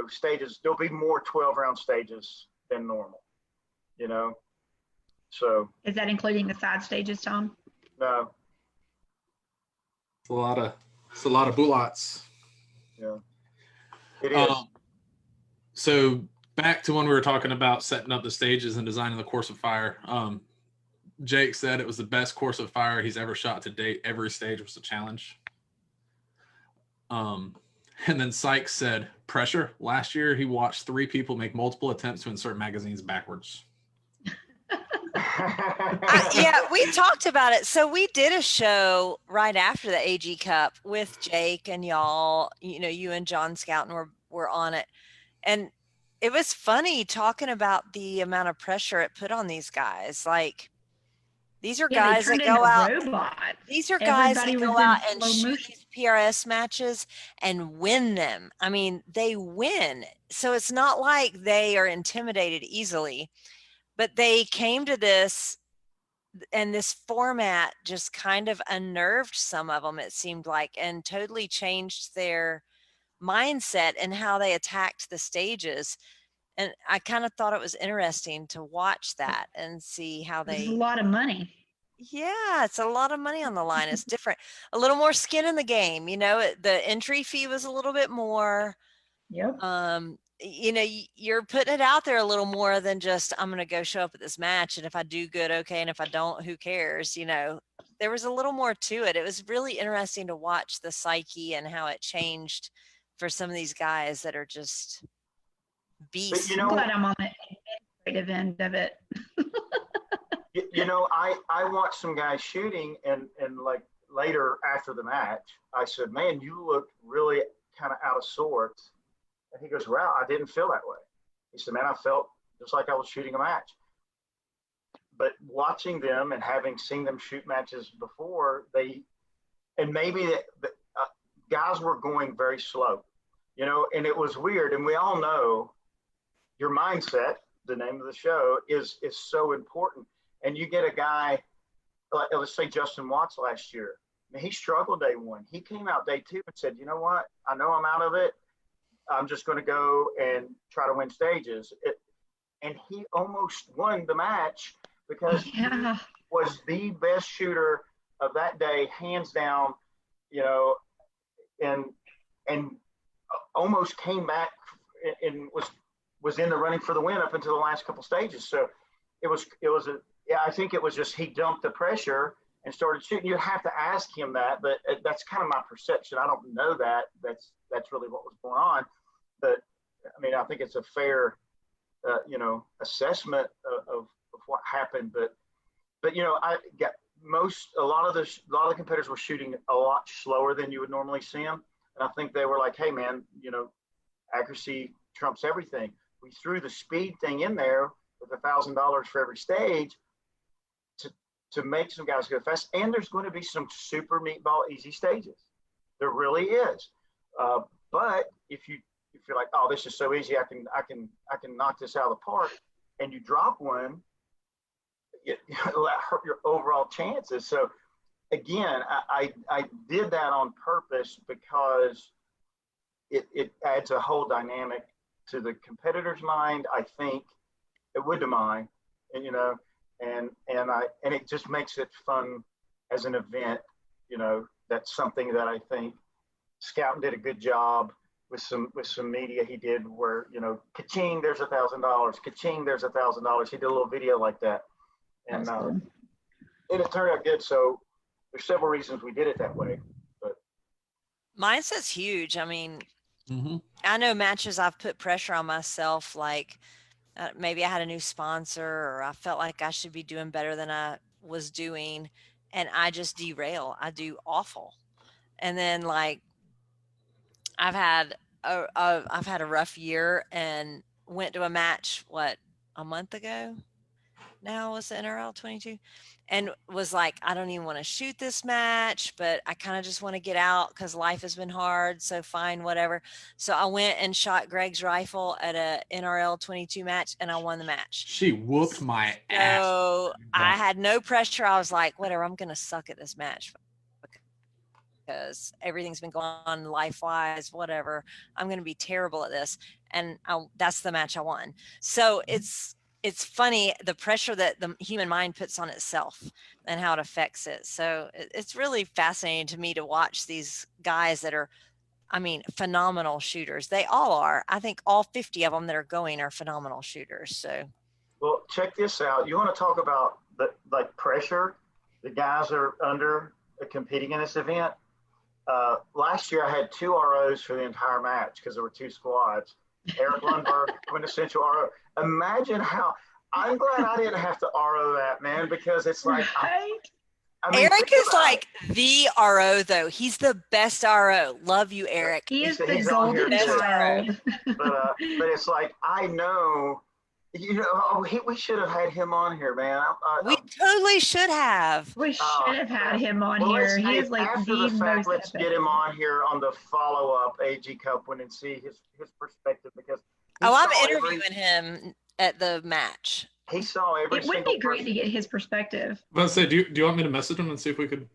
stages, there'll be more 12-round stages than normal. So Is that including the side stages, Tom? no. It's a lot of bullets. Yeah, it is. So back to when we were talking about setting up the stages and designing the course of fire. Jake said it was the best course of fire he's ever shot to date. Every stage was a challenge. And then Sykes said, pressure. Last year, he watched 3 people make multiple attempts to insert magazines backwards. We talked about it. So we did a show right after the AG Cup with Jake and y'all. You and John Scouten were on it, and it was funny talking about the amount of pressure it put on these guys. Like, these are guys that go out. Robots. These are guys that go out and shoot motion. these PRS matches and win them. I mean, they win. So it's not like they are intimidated easily, but they came to this, and this format just kind of unnerved some of them, it seemed like, and totally changed their mindset and how they attacked the stages. And I kind of thought it was interesting to watch that and see how There's they. a lot of money. Yeah, it's a lot of money on the line. It's different, a little more skin in the game. The entry fee was a little bit more. Yep. You're putting it out there a little more than just, I'm going to go show up at this match, and if I do good, okay, and if I don't, who cares? There was a little more to it. It was really interesting to watch the psyche and how it changed for some of these guys that are just beasts. But I'm glad I'm on the administrative end of it. I watched some guys shooting, and like later after the match, I said, man, you look really kind of out of sorts. And he goes, well, I didn't feel that way. He said, man, I felt just like I was shooting a match. But watching them and having seen them shoot matches before, maybe the guys were going very slow, and it was weird. And we all know your mindset, the name of the show, is so important. And you get a guy, like, let's say Justin Watts last year. I mean, he struggled day 1. He came out day 2 and said, you know what? I know I'm out of it. I'm just going to go and try to win stages. And he almost won the match because he was the best shooter of that day, hands down, and almost came back and was in the running for the win up until the last couple stages. So I think it was just, he dumped the pressure and started shooting. You have to ask him that, but that's kind of my perception. I don't know that. That's really what was going on. But I mean, I think it's a fair, assessment of what happened. But I got a lot of the competitors were shooting a lot slower than you would normally see them. And I think they were like, hey man, accuracy trumps everything. We threw the speed thing in there with $1,000 for every stage to make some guys go fast. And there's going to be some super meatball easy stages. There really is. But if you're like, oh, this is so easy, I can knock this out of the park, and you drop one, it'll hurt your overall chances. So again, I did that on purpose because it adds a whole dynamic to the competitor's mind. I think it would to mine, and and it just makes it fun as an event. That's something that I think Scout did a good job with some media he did where, ka-ching, there's $1,000, ka-ching, there's $1,000. He did a little video like that. And cool. it turned out good. So there's several reasons we did it that way. But mindset's huge. I mean, Mm-hmm. I know matches I've put pressure on myself, like maybe I had a new sponsor or I felt like I should be doing better than I was doing, and I just derail. I do awful. And then like I've had a rough year and went to a match a month ago. Now was the NRL 22, and was like, I don't even want to shoot this match, but I kind of just want to get out because life has been hard. So fine, whatever. So I went and shot Greg's rifle at a NRL 22 match, and I won the match. She whooped my ass. So I had no pressure. I was like, whatever, I'm gonna suck at this match because everything's been going on life-wise, whatever. I'm going to be terrible at this. And that's the match I won. So it's funny, the pressure that the human mind puts on itself and how it affects it. So it's really fascinating to me to watch these guys that are, I mean, phenomenal shooters. They all are. I think all 50 of them that are going are phenomenal shooters. So, well, check this out. You want to talk about the pressure the guys are under competing in this event? Last year I had 2 ROs for the entire match because there were 2 squads. Eric Lundberg, quintessential RO. Imagine how, I'm glad I didn't have to RO that, man, because it's like, Right? I mean, Eric is like the RO though. He's the best RO. Love you, Eric. He is the he's on here golden too. child. but it's like, I know, we should have had him on here, man. We totally should have. We should have had him on Well, here. He is like after the fact, most let's epic. get him on here on the follow-up AG Cup one and see his perspective, because he I'm saw interviewing him at the match. He saw every It would single be great person. to get his perspective. Let's say, do you want me to message him and see if we could?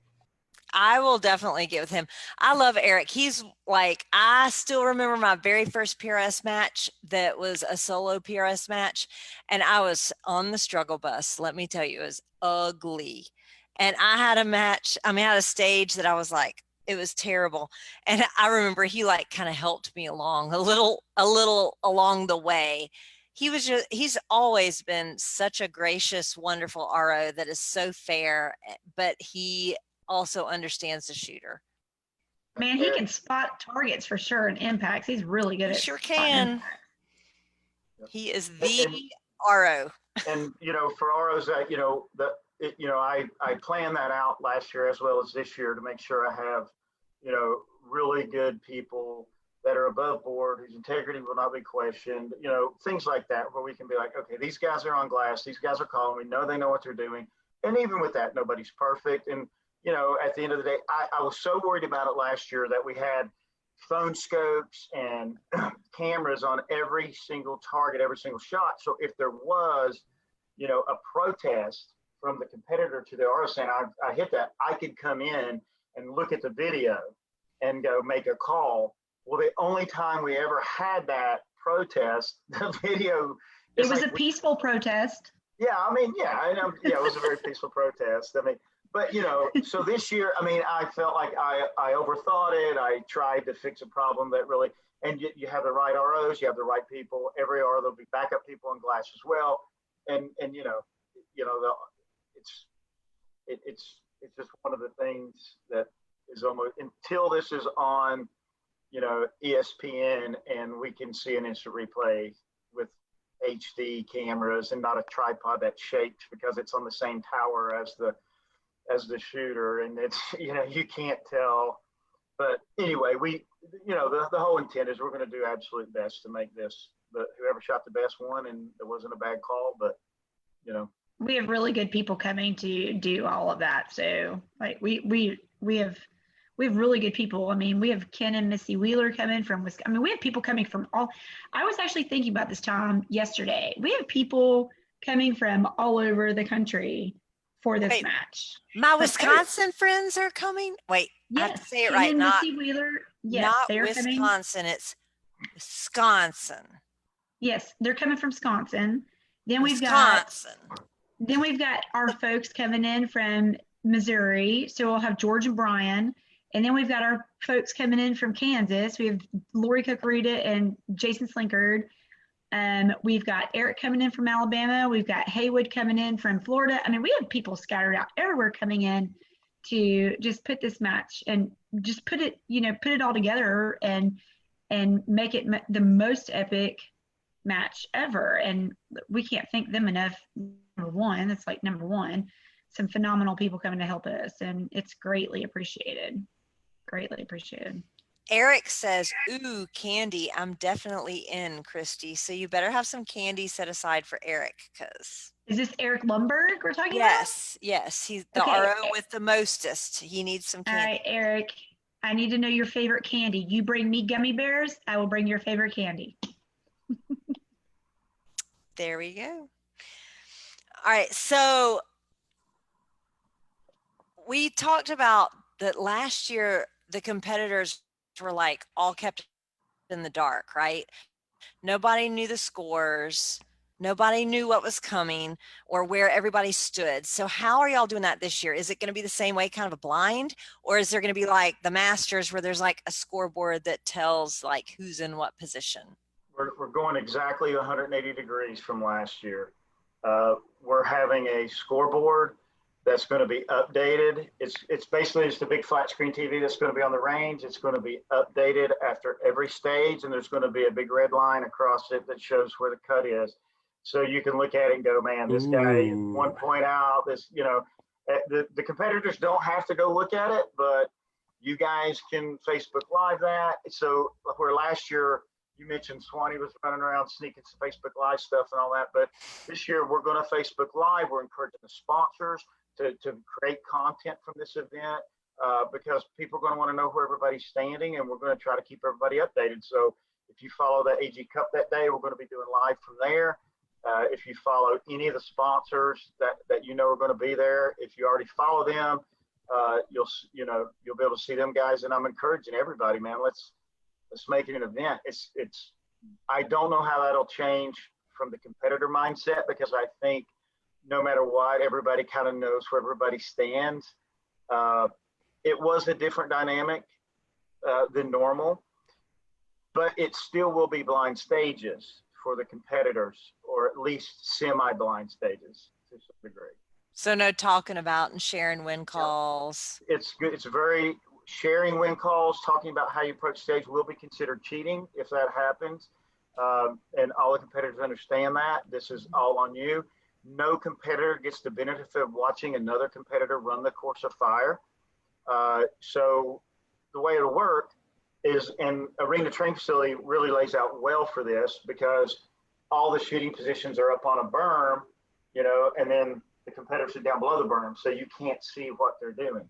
I will definitely get with him. I love Eric. He's like, I still remember my very first PRS match that was a solo PRS match. And I was on the struggle bus. Let me tell you, it was ugly. And I had a match, I had a stage that I was like, it was terrible. And I remember he like kind of helped me along a little along the way. He's always been such a gracious, wonderful RO that is so fair, but he also understands the shooter. Man, he can spot targets for sure and impacts. He's really good He at sure spotting can. impacts. He is the RO. And for ROs that I planned that out last year as well as this year to make sure I have really good people that are above board, whose integrity will not be questioned, things like that, where we can be like, okay, these guys are on glass, these guys are calling, we know they know what they're doing. And even with that, nobody's perfect. And at the end of the day, I was so worried about it last year that we had phone scopes and cameras on every single target, every single shot. So if there was, a protest from the competitor to the RO saying, I hit that, I could come in and look at the video and go make a call. Well, the only time we ever had that protest, the video. It was a peaceful protest. Yeah, I know. Yeah, it was a very peaceful protest. But so this year, I felt like I overthought it. I tried to fix a problem that really, and you have the right ROs, you have the right people. Every RO, there'll be backup people on glass as well. And it's just one of the things that is almost, until this is on, ESPN and we can see an instant replay with HD cameras and not a tripod that's shaped because it's on the same tower as the shooter, and it's you can't tell. But anyway, we the whole intent is we're going to do absolute best to make this whoever shot the best one, and it wasn't a bad call, but we have really good people coming to do all of that. So like we have really good people. We have Ken and Missy Wheeler coming from Wisconsin. We have people coming from all. I was actually thinking about this, Tom, yesterday. We have people coming from all over the country for this Wait. match. My But Wisconsin friends are coming. Wait, I have to Yes, say it Ken right. and Not Missy Wheeler. Yes, not they're coming. Wisconsin. It's Wisconsin. Yes, they're coming from Wisconsin. Then we've Wisconsin. got our folks coming in from Missouri. So we'll have George and Brian. And then we've got our folks coming in from Kansas. We have Lori Cucarita and Jason Slinkard. We've got Eric coming in from Alabama. We've got Haywood coming in from Florida. I mean, we have people scattered out everywhere coming in to just put this match and just put it all together and make it the most epic match ever. And we can't thank them enough. Number one, that's like number one. Some phenomenal people coming to help us, and it's greatly appreciated. Greatly appreciated. Eric says, ooh, candy. I'm definitely in, Christy. So you better have some candy set aside for Eric, because Is this Eric Lumberg we're talking yes, he's the Okay. RO with the mostest. He needs some about? All candy. right, Eric, I need to know your favorite candy. You bring me gummy bears, I will bring your favorite candy. There we go. All right, so we talked about that last year. The competitors were like all kept in the dark, right? Nobody knew the scores. Nobody knew what was coming or where everybody stood. So how are y'all doing that this year? Is it going to be the same way, kind of a blind, or is there going to be like the Masters where there's like a scoreboard that tells like who's in what position? We're going exactly 180 degrees from last year. We're having a scoreboard that's going to be updated. It's basically just a big flat screen TV that's going to be on the range. It's going to be updated after every stage, and there's going to be a big red line across it that shows where the cut is. So you can look at it and go, man, this guy is 1 point out. The competitors don't have to go look at it, but you guys can Facebook Live that. So where last year you mentioned Swanee was running around sneaking some Facebook Live stuff and all that, but this year we're going to Facebook Live. We're encouraging the sponsors to create content from this event because people are going to want to know where everybody's standing, and we're going to try to keep everybody updated. So if you follow the AG Cup that day, we're going to be doing live from there. If you follow any of the sponsors that you know are going to be there, if you already follow them, you'll be able to see them guys. And I'm encouraging everybody, man, let's make it an event. I don't know how that'll change from the competitor mindset, because I think no matter what, everybody kind of knows where everybody stands. It was a different dynamic than normal, but it still will be blind stages for the competitors, or at least semi-blind stages to some degree. So no talking about and sharing win calls. It's good. It's very sharing win calls, talking about how you approach stage will be considered cheating if that happens. And all the competitors understand that. This is all on you. No competitor gets the benefit of watching another competitor run the course of fire. So the way it'll work is, and Arena Training Facility really lays out well for this, because all the shooting positions are up on a berm, and then the competitors are down below the berm, so you can't see what they're doing.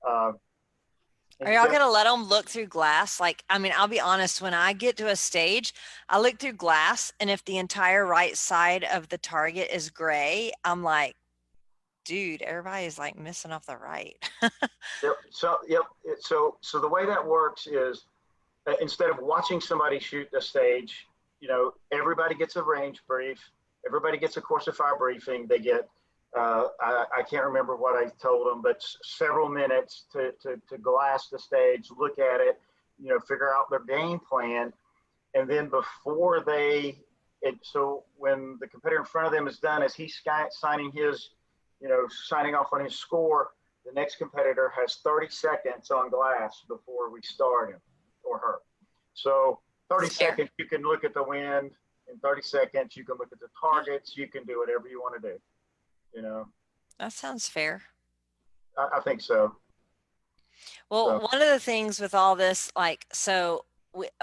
Are y'all going to let them look through glass? Like, I mean, I'll be honest, when I get to a stage, I look through glass, and if the entire right side of the target is gray, I'm like, dude, everybody's like missing off the right. Yep. So the way that works is instead of watching somebody shoot the stage, everybody gets a range brief. Everybody gets a course of fire briefing. They get, I can't remember what I told them, but several minutes to glass the stage, look at it, figure out their game plan. And then before so when the competitor in front of them is done, as he's signing his, signing off on his score, the next competitor has 30 seconds on glass before we start him or her. So 30 seconds, you can look at the wind. In 30 seconds, you can look at the targets. You can do whatever you want to do. That sounds fair. I think so. Well, one of the things with all this,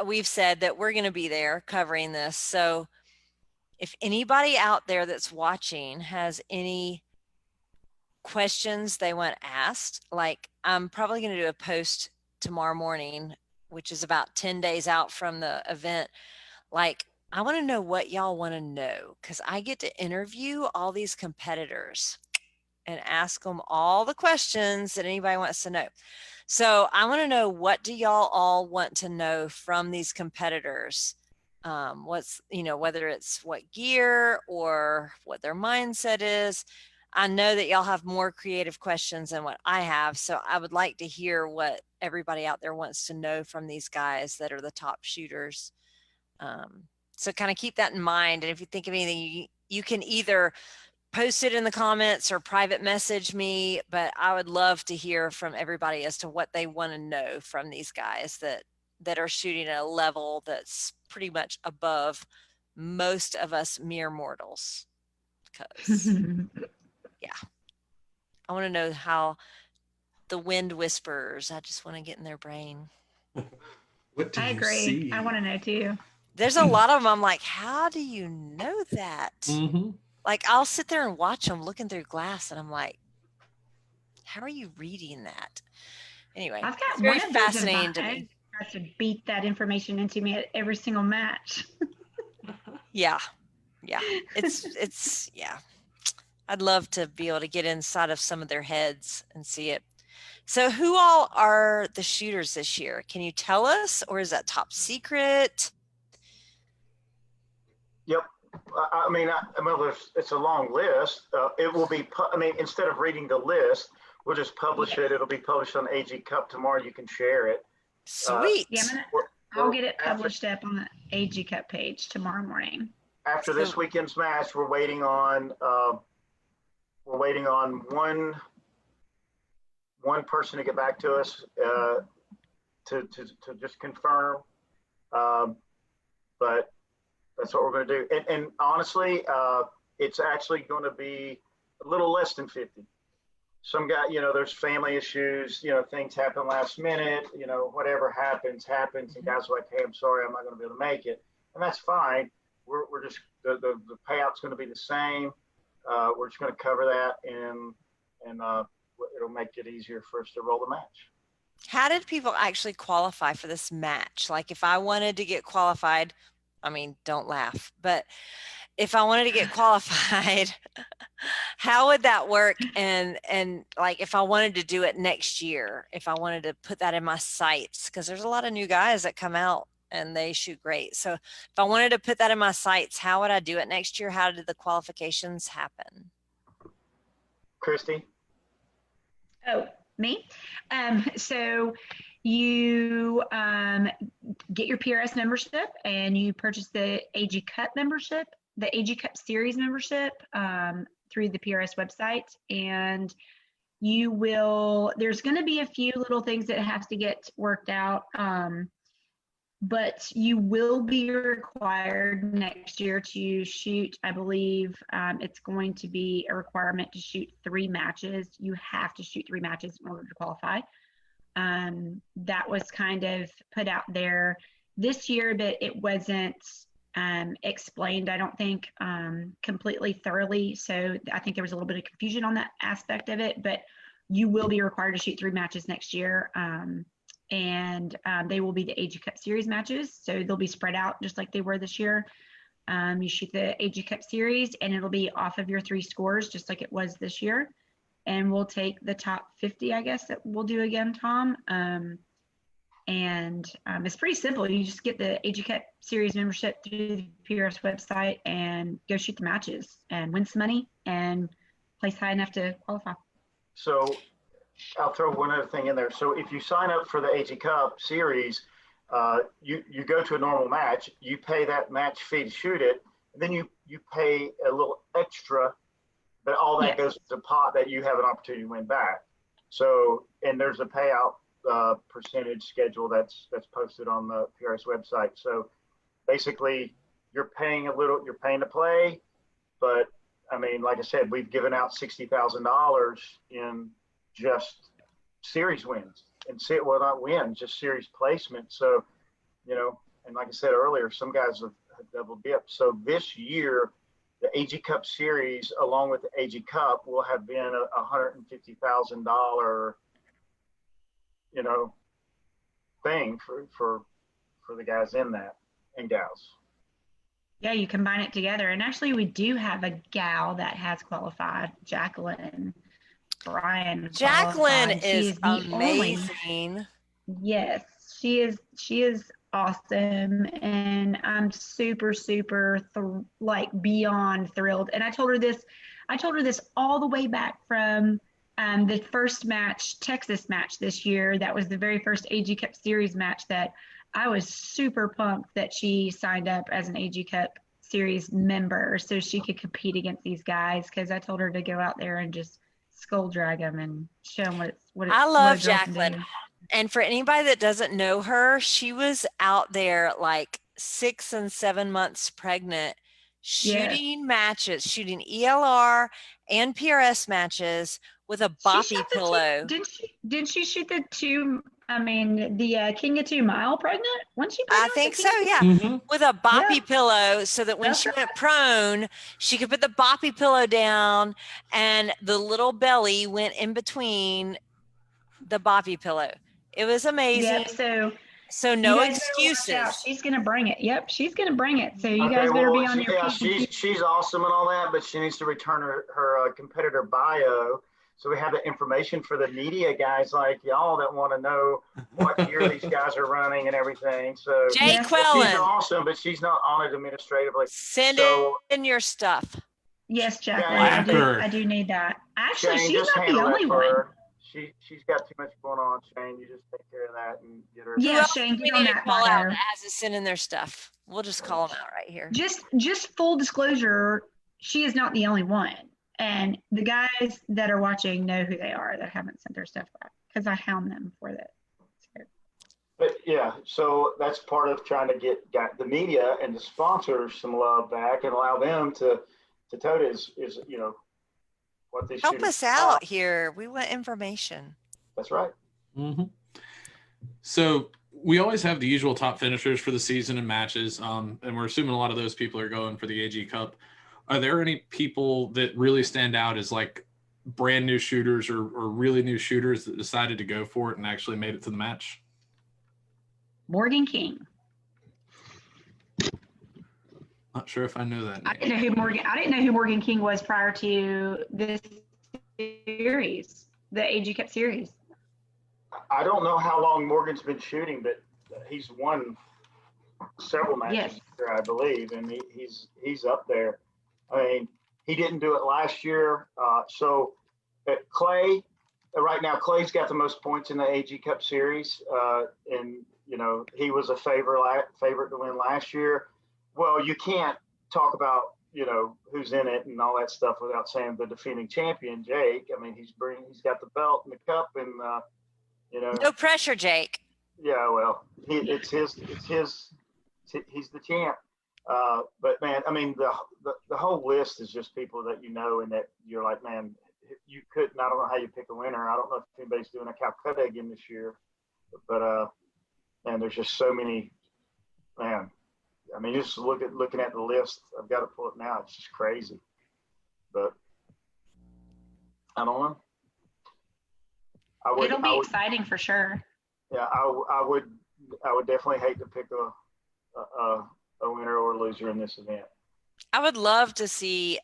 we've said that we're going to be there covering this. So if anybody out there that's watching has any questions they want asked, I'm probably going to do a post tomorrow morning, which is about 10 days out from the event. I want to know what y'all want to know, because I get to interview all these competitors. and ask them all the questions that anybody wants to know. So I want to know, what do y'all all want to know from these competitors? What's, whether it's what gear or what their mindset is. I know that y'all have more creative questions than what I have, so I would like to hear what everybody out there wants to know from these guys that are the top shooters. So kind of keep that in mind. And if you think of anything, you can either post it in the comments or private message me, but I would love to hear from everybody as to what they want to know from these guys that are shooting at a level that's pretty much above most of us mere mortals. Because yeah, I want to know how the wind whispers. I just want to get in their brain. What do I you agree. see? I want to know too. There's a lot of them. I'm like, how do you know that? Mm-hmm. Like, I'll sit there and watch them looking through glass, and I'm like, how are you reading that? Anyway, I've got it's very one of fascinating to me. tries to beat that information into me at every single match. Yeah. It's yeah. I'd love to be able to get inside of some of their heads and see it. So who all are the shooters this year? Can you tell us, or is that top secret? Yep. It's a long list. It will be, instead of reading the list, we'll just publish it. It'll be published on AG Cup tomorrow. You can share it. Sweet. Yeah, I'll get it published up on the AG Cup page tomorrow morning. After this weekend's match, we're waiting on one person to get back to us to just confirm. But that's what we're going to do. And honestly, it's actually going to be a little less than 50. Some guy, there's family issues, things happen last minute, whatever happens. And guys are like, hey, I'm sorry, I'm not going to be able to make it. And that's fine. We're just, the payout's going to be the same. We're just going to cover that, and it'll make it easier for us to roll the match. How did people actually qualify for this match? Like, if I wanted to get qualified, I mean, don't laugh, but if I wanted to get qualified, how would that work? And like, if I wanted to do it next year, if I wanted to put that in my sights, because there's a lot of new guys that come out and they shoot great. So if I wanted to put that in my sights, how would I do it next year? How did the qualifications happen? Christy? Oh, me? So you get your PRS membership and you purchase the AG Cup membership, the AG Cup Series membership through the PRS website. And there's going to be a few little things that have to get worked out. But you will be required next year to shoot, I believe it's going to be a requirement to shoot 3 matches. You have to shoot 3 matches in order to qualify. That was kind of put out there this year, but it wasn't explained, I don't think, completely thoroughly. So I think there was a little bit of confusion on that aspect of it, but you will be required to shoot 3 matches next year. And they will be the AG Cup Series matches. So they'll be spread out just like they were this year. You shoot the AG Cup Series and it'll be off of your 3 scores, just like it was this year. And we'll take the top 50, I guess, that we'll do again, Tom. And it's pretty simple. You just get the AG Cup Series membership through the PRS website and go shoot the matches and win some money and place high enough to qualify. So I'll throw one other thing in there. So if you sign up for the AG Cup Series, you go to a normal match, you pay that match fee to shoot it, and then you pay a little extra, but all that goes to the pot that you have an opportunity to win back. So, and there's a payout percentage schedule that's posted on the PRS website. So basically you're paying to play, but I mean, like I said, we've given out $60,000 in just series wins, and not wins, just series placement. So, and like I said earlier, some guys have double dipped. So this year, the AG Cup Series, along with the AG Cup, will have been a $150,000, thing for the guys in that, and gals. Yeah, you combine it together. And actually, we do have a gal that has qualified, Jacqueline. Brian Jacqueline qualified. She is the only. amazing. Yes, she is. She is awesome, and I'm super, super like beyond thrilled. And I told her this. I told her this all the way back from the first match, Texas match this year. That was the very first AG Cup Series match that I was super pumped that she signed up as an AG Cup Series member so she could compete against these guys. Because I told her to go out there and just skull drag them and show them I what love a girl can Jacqueline. do. And for anybody that doesn't know her, she was out there like 6 and 7 months pregnant, shooting matches, shooting ELR and PRS matches with a boppy pillow. Did she shoot the two? I mean, the King of 2 Mile pregnant? Wasn't she I pregnant? think so, yeah. Mhm. With a boppy Yeah. pillow so that when That's she right. went prone, she could put the boppy pillow down and the little belly went in between the boppy pillow. It was amazing. Yeah, so no you guys better watch out. excuses. She's gonna bring it. Yep, she's gonna bring it. So you Okay, guys better well, be on your yeah, P's and she's awesome and all that, but she needs to return her competitor bio. So we have the information for the media guys like y'all that want to know what year these guys are running and everything. So Jake Yes. she's Quellen, awesome, but she's not on it administratively. send So in your stuff. Yes, Jacqueline, Lacquer. I do need that. Actually, Shane, she's just not the handle only it for one. her. She's got too much going on, Shane. You just take care of that and get her. Who Yeah, else Shane, do we get on need to that call out bio. that hasn't sent in their stuff? We'll just call them out right here. Just full disclosure, she is not the only one. And the guys that are watching know who they are that haven't sent their stuff back because I hound them for that. So. But yeah, so that's part of trying to get the media and the sponsors some love back and allow them to tote is what they Help us out here. We want information. That's right. Mm-hmm. So we always have the usual top finishers for the season and matches, and we're assuming a lot of those people are going for the AG Cup. Are there any people that really stand out as like brand new shooters or really new shooters that decided to go for it and actually made it to the match? Morgan King. Not sure if I know that name. I didn't know who Morgan King was prior to this series, the AG Cup series. I don't know how long Morgan's been shooting, but he's won several matches, Yes. here, I believe, and he's up there. I mean, he didn't do it last year. So Clay, right now, Clay's got the most points in the AG Cup series, and he was a favorite to win last year. Well, you can't talk about who's in it and all that stuff without saying the defending champion, Jake. I mean, he's got the belt and the cup, and No pressure, Jake. Yeah, well, it's his. He's the champ. But man, I mean, the whole list is just people that and that you're like, man, you couldn't. I don't know how you pick a winner. I don't know if anybody's doing a Calcutta again this year, but man, there's just so many. Man, I mean, just looking at the list. I've got to pull it now. It's just crazy. But I don't know. It'll be exciting for sure. Yeah, I would definitely hate to pick a winner or loser in this event. I would love to see,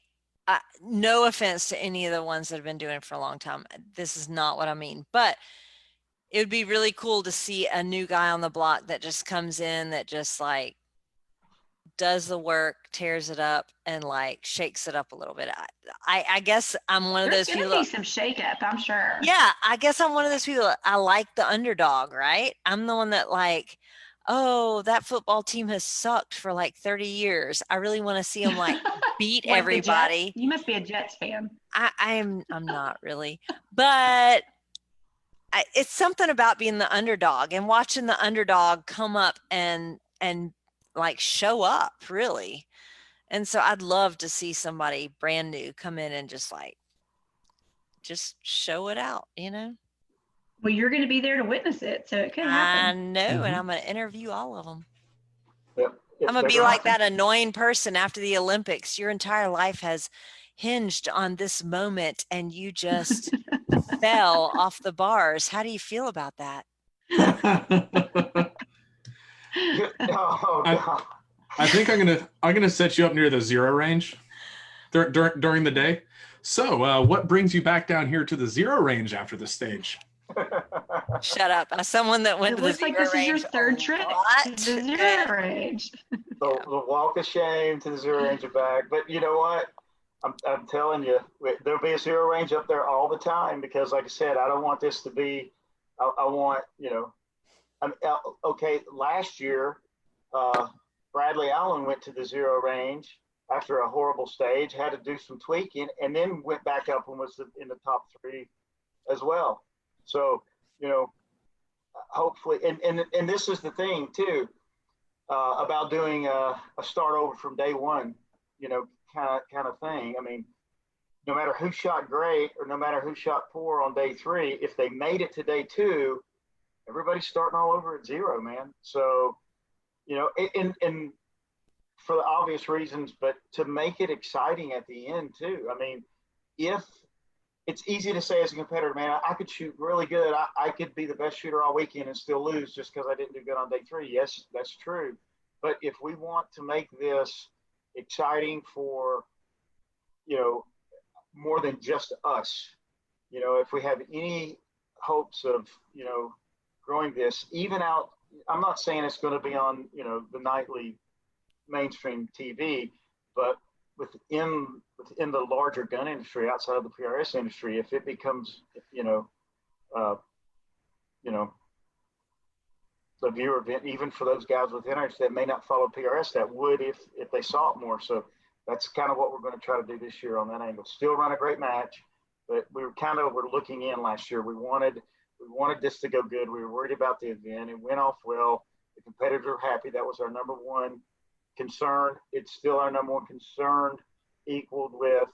no offense to any of the ones that have been doing it for a long time. This is not what I mean, but it would be really cool to see a new guy on the block that just comes in, that just like does the work, tears it up, and like shakes it up a little bit. I guess I'm one of those people. There's gonna be some shakeup, I'm sure. Yeah, I guess I'm one of those people. I like the underdog, right? I'm the one that like, oh, that football team has sucked for like 30 years. I really want to see them like beat Like everybody. You must be a Jets fan. I'm not really, but it's something about being the underdog and watching the underdog come up and like show up, really. And so I'd love to see somebody brand new come in and just show it out, Well, you're going to be there to witness it, so it could I happen. know, Mhm. and I'm going to interview all of them. Yep. I'm going to be like that annoying person after the Olympics. Your entire life has hinged on this moment and you just fell off the bars. How do you feel about that? Oh, God. I think I'm gonna set you up near the 0 range during the day. So, what brings you back down here to the zero range after the stage? Shut up. As someone that went It to the looks like zero this is your range third a trip to lot. the zero range. The walk of shame to the zero range and back. But you know what? I'm telling you, there'll be a zero range up there all the time because, like I said, I don't want this to be. I want, okay. Last year, Bradley Allen went to the zero range after a horrible stage, had to do some tweaking, and then went back up and was in the top 3 as well. So, hopefully, and this is the thing too, about doing a start over from day one, kind of thing. I mean, no matter who shot great or no matter who shot poor on day 3, if they made it to day 2, everybody's starting all over at 0, man. So, and for the obvious reasons, but to make it exciting at the end too. I mean, if it's easy to say as a competitor, man, I could shoot really good. I could be the best shooter all weekend and still lose just because I didn't do good on day 3. Yes, that's true. But if we want to make this exciting for, more than just us, if we have any hopes of, growing this even out, I'm not saying it's going to be on, the nightly mainstream TV, but within the larger gun industry, outside of the PRS industry, if it becomes, the viewer event, even for those guys with interest that may not follow PRS, that would if they saw it more. So that's kind of what we're going to try to do this year on that angle. Still run a great match, but we were looking in last year. We wanted this to go good. We were worried about the event. It went off well. The competitors are happy. That was our number one concern. It's still our number one concern, equaled with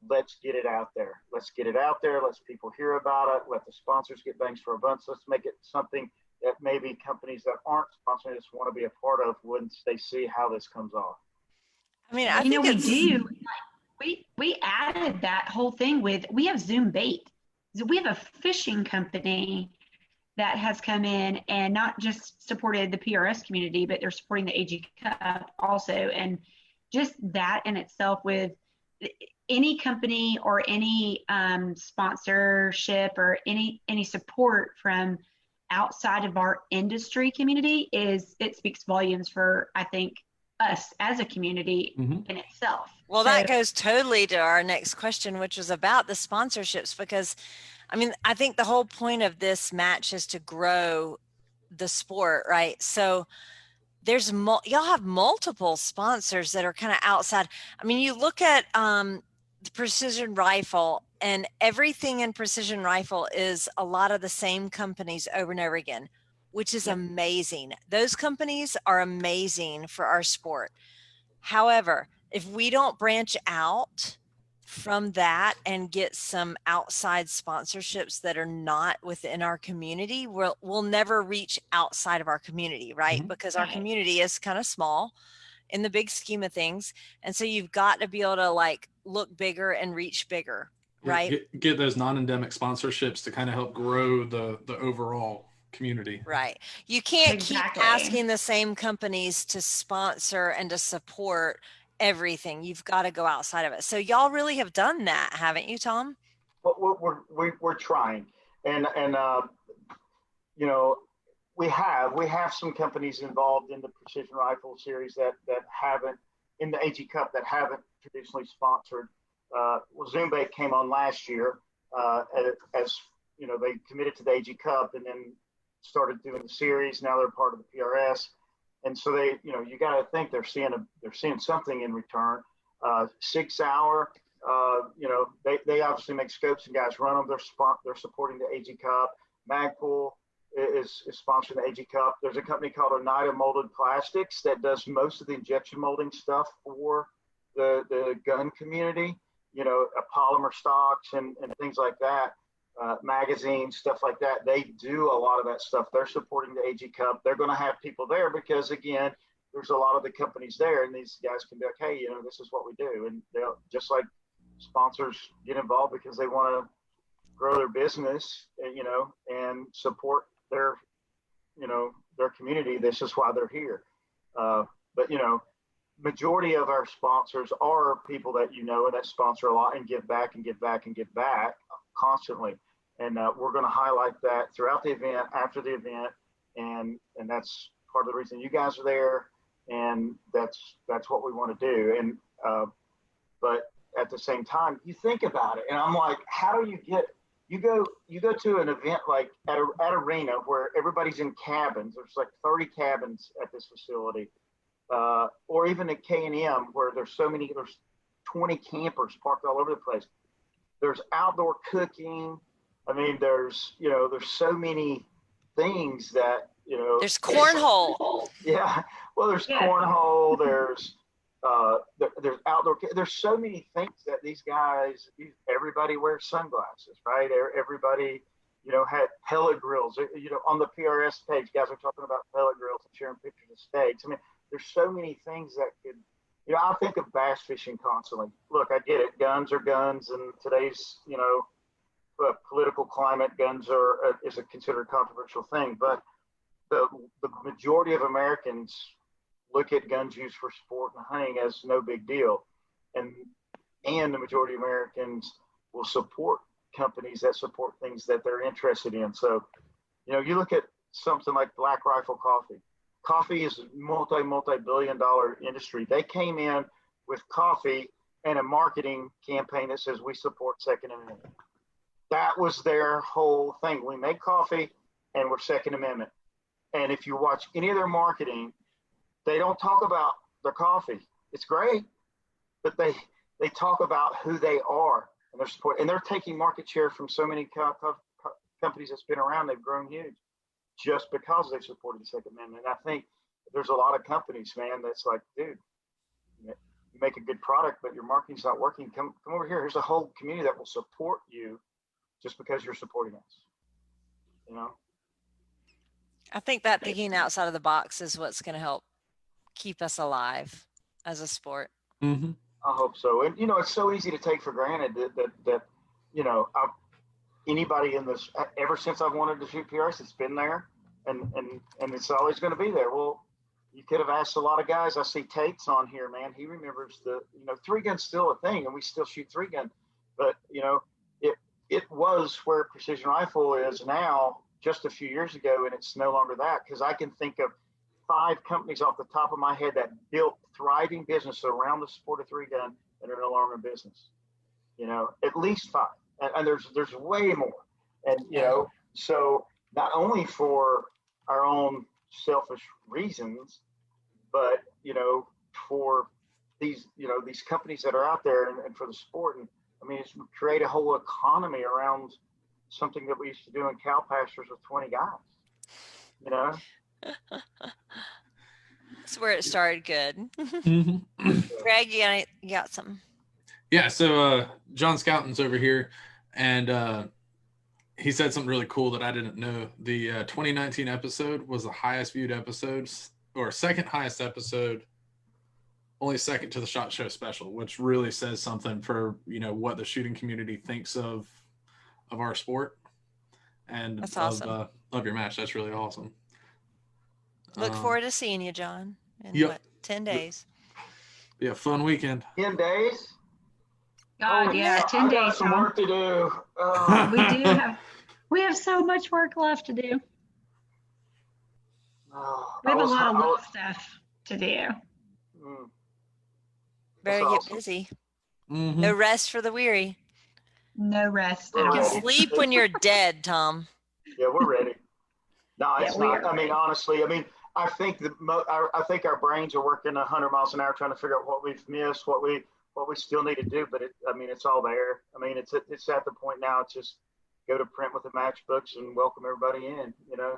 let's get it out there. Let's get it out there. Let's people hear about it. Let the sponsors get bangs for a buck. Let's make it something that maybe companies that aren't sponsoring this want to be a part of once they see how this comes off. I mean, I think we do. We added that whole thing we have Zoom Bait. So we have a fishing company that has come in and not just supported the PRS community, but they're supporting the AG Cup also. And just that in itself, with any company or any sponsorship or any support from outside of our industry community, it speaks volumes for, I think, us as a community in itself. Well, that goes totally to our next question, which was about the sponsorships, because I mean, I think the whole point of this match is to grow the sport, right? So there's y'all have multiple sponsors that are kind of outside. I mean, you look at the precision rifle, and everything in precision rifle is a lot of the same companies over and over again, which is amazing. Those companies are amazing for our sport. However, if we don't branch out from that and get some outside sponsorships that are not within our community, we'll never reach outside of our community, right? Because our community is kind of small in the big scheme of things. And so you've got to be able to look bigger and reach bigger, right? Get those non-endemic sponsorships to kind of help grow the overall community. Right. You can't keep asking the same companies to sponsor and to support everything. You've got to go outside of it. So y'all really have done that, haven't you, Tom? Well, we're trying, and we have some companies involved in the precision rifle series that haven't, in the AG Cup, that haven't traditionally sponsored. Zoom Bait came on last year as they committed to the AG Cup and then started doing the series. Now they're part of the PRS. And so they, you got to think they're seeing something in return. 6 Hour, they obviously make scopes and guys run them. They're supporting the AG Cup. Magpul is sponsoring the AG Cup. There's a company called Oneida Molded Plastics that does most of the injection molding stuff for the gun community. Polymer stocks and things like that. Magazines, stuff like that. They do a lot of that stuff. They're supporting the AG Cup. They're going to have people there because, again, there's a lot of the companies there, and these guys can be like, hey, this is what we do. And they'll, just like sponsors get involved because they want to grow their business, and support their community. This is why they're here. But, majority of our sponsors are people that you know and that sponsor a lot and give back and give back and give back constantly. And we're going to highlight that throughout the event, after the event, and that's part of the reason you guys are there, and that's what we want to do. And but at the same time, you think about it, and I'm like, how do you go to an event like at arena where everybody's in cabins? There's like 30 cabins at this facility, or even at K&M where there's 20 campers parked all over the place. There's outdoor cooking. I mean, there's so many things that, There's cornhole. Yeah. Well, there's cornhole. There's outdoor. There's so many things that these guys. Everybody wears sunglasses, right? Everybody, had pellet grills. On the PRS page, guys are talking about pellet grills and sharing pictures of steaks. I mean, there's so many things that could. I think of bass fishing constantly. Look, I get it. Guns are guns, and today's, political climate, guns is a considered controversial thing. But the majority of Americans look at guns used for sport and hunting as no big deal, and the majority of Americans will support companies that support things that they're interested in. So, you look at something like Black Rifle Coffee. Coffee is a multi-billion-dollar industry. They came in with coffee and a marketing campaign that says we support Second Amendment. That was their whole thing. We make coffee and we're Second Amendment. And if you watch any of their marketing, they don't talk about their coffee. It's great, but they talk about who they are and their support. And they're taking market share from so many companies that's been around. They've grown huge just because they've supported the Second Amendment. And I think there's a lot of companies, man, that's like, dude, you make a good product, but your marketing's not working. Come over here. Here's a whole community that will support you just because you're supporting us. I think that thinking outside of the box is what's going to help keep us alive as a sport. Mm-hmm. I hope so. And, it's so easy to take for granted that anybody in this, ever since I've wanted to shoot PRS, it's been there and it's always going to be there. Well, you could have asked a lot of guys. I see Tate's on here, man. He remembers 3-gun's still a thing and we still shoot 3-gun, but it was where precision rifle is now just a few years ago. And it's no longer that, because I can think of 5 companies off the top of my head that built thriving businesses around the sport of 3-gun that are no longer in business, at least 5. And there's way more. And, so not only for our own selfish reasons, but, for these companies that are out there and for the sport. And I mean, it's create a whole economy around something that we used to do in cow pastures with 20 guys, That's where it started good. Mm-hmm. Greg, you got something? Yeah, so John Scouton's over here, and he said something really cool that I didn't know. The 2019 episode was the highest viewed episode, or second highest episode, only second to the SHOT Show special, which really says something for what the shooting community thinks of our sport and That's awesome. Of your match. That's really awesome. Look forward to seeing you, John, in Yep. 10 days? Yeah, fun weekend. 10 days? God, yeah, 10 I got days. some Tom. work to do. We have so much work left to do. We have a lot of little stuff to do. Better That's get awesome. busy. Mm-hmm. No rest for the weary. No rest We're at You all. can sleep when you're dead, Tom. Yeah, we're ready. No, it's we not. are I mean, ready. honestly, I think I think our brains are working 100 miles an hour trying to figure out what we've missed, what we still need to do. But it's all there. I mean, it's at the point now. It's just go to print with the matchbooks and welcome everybody in.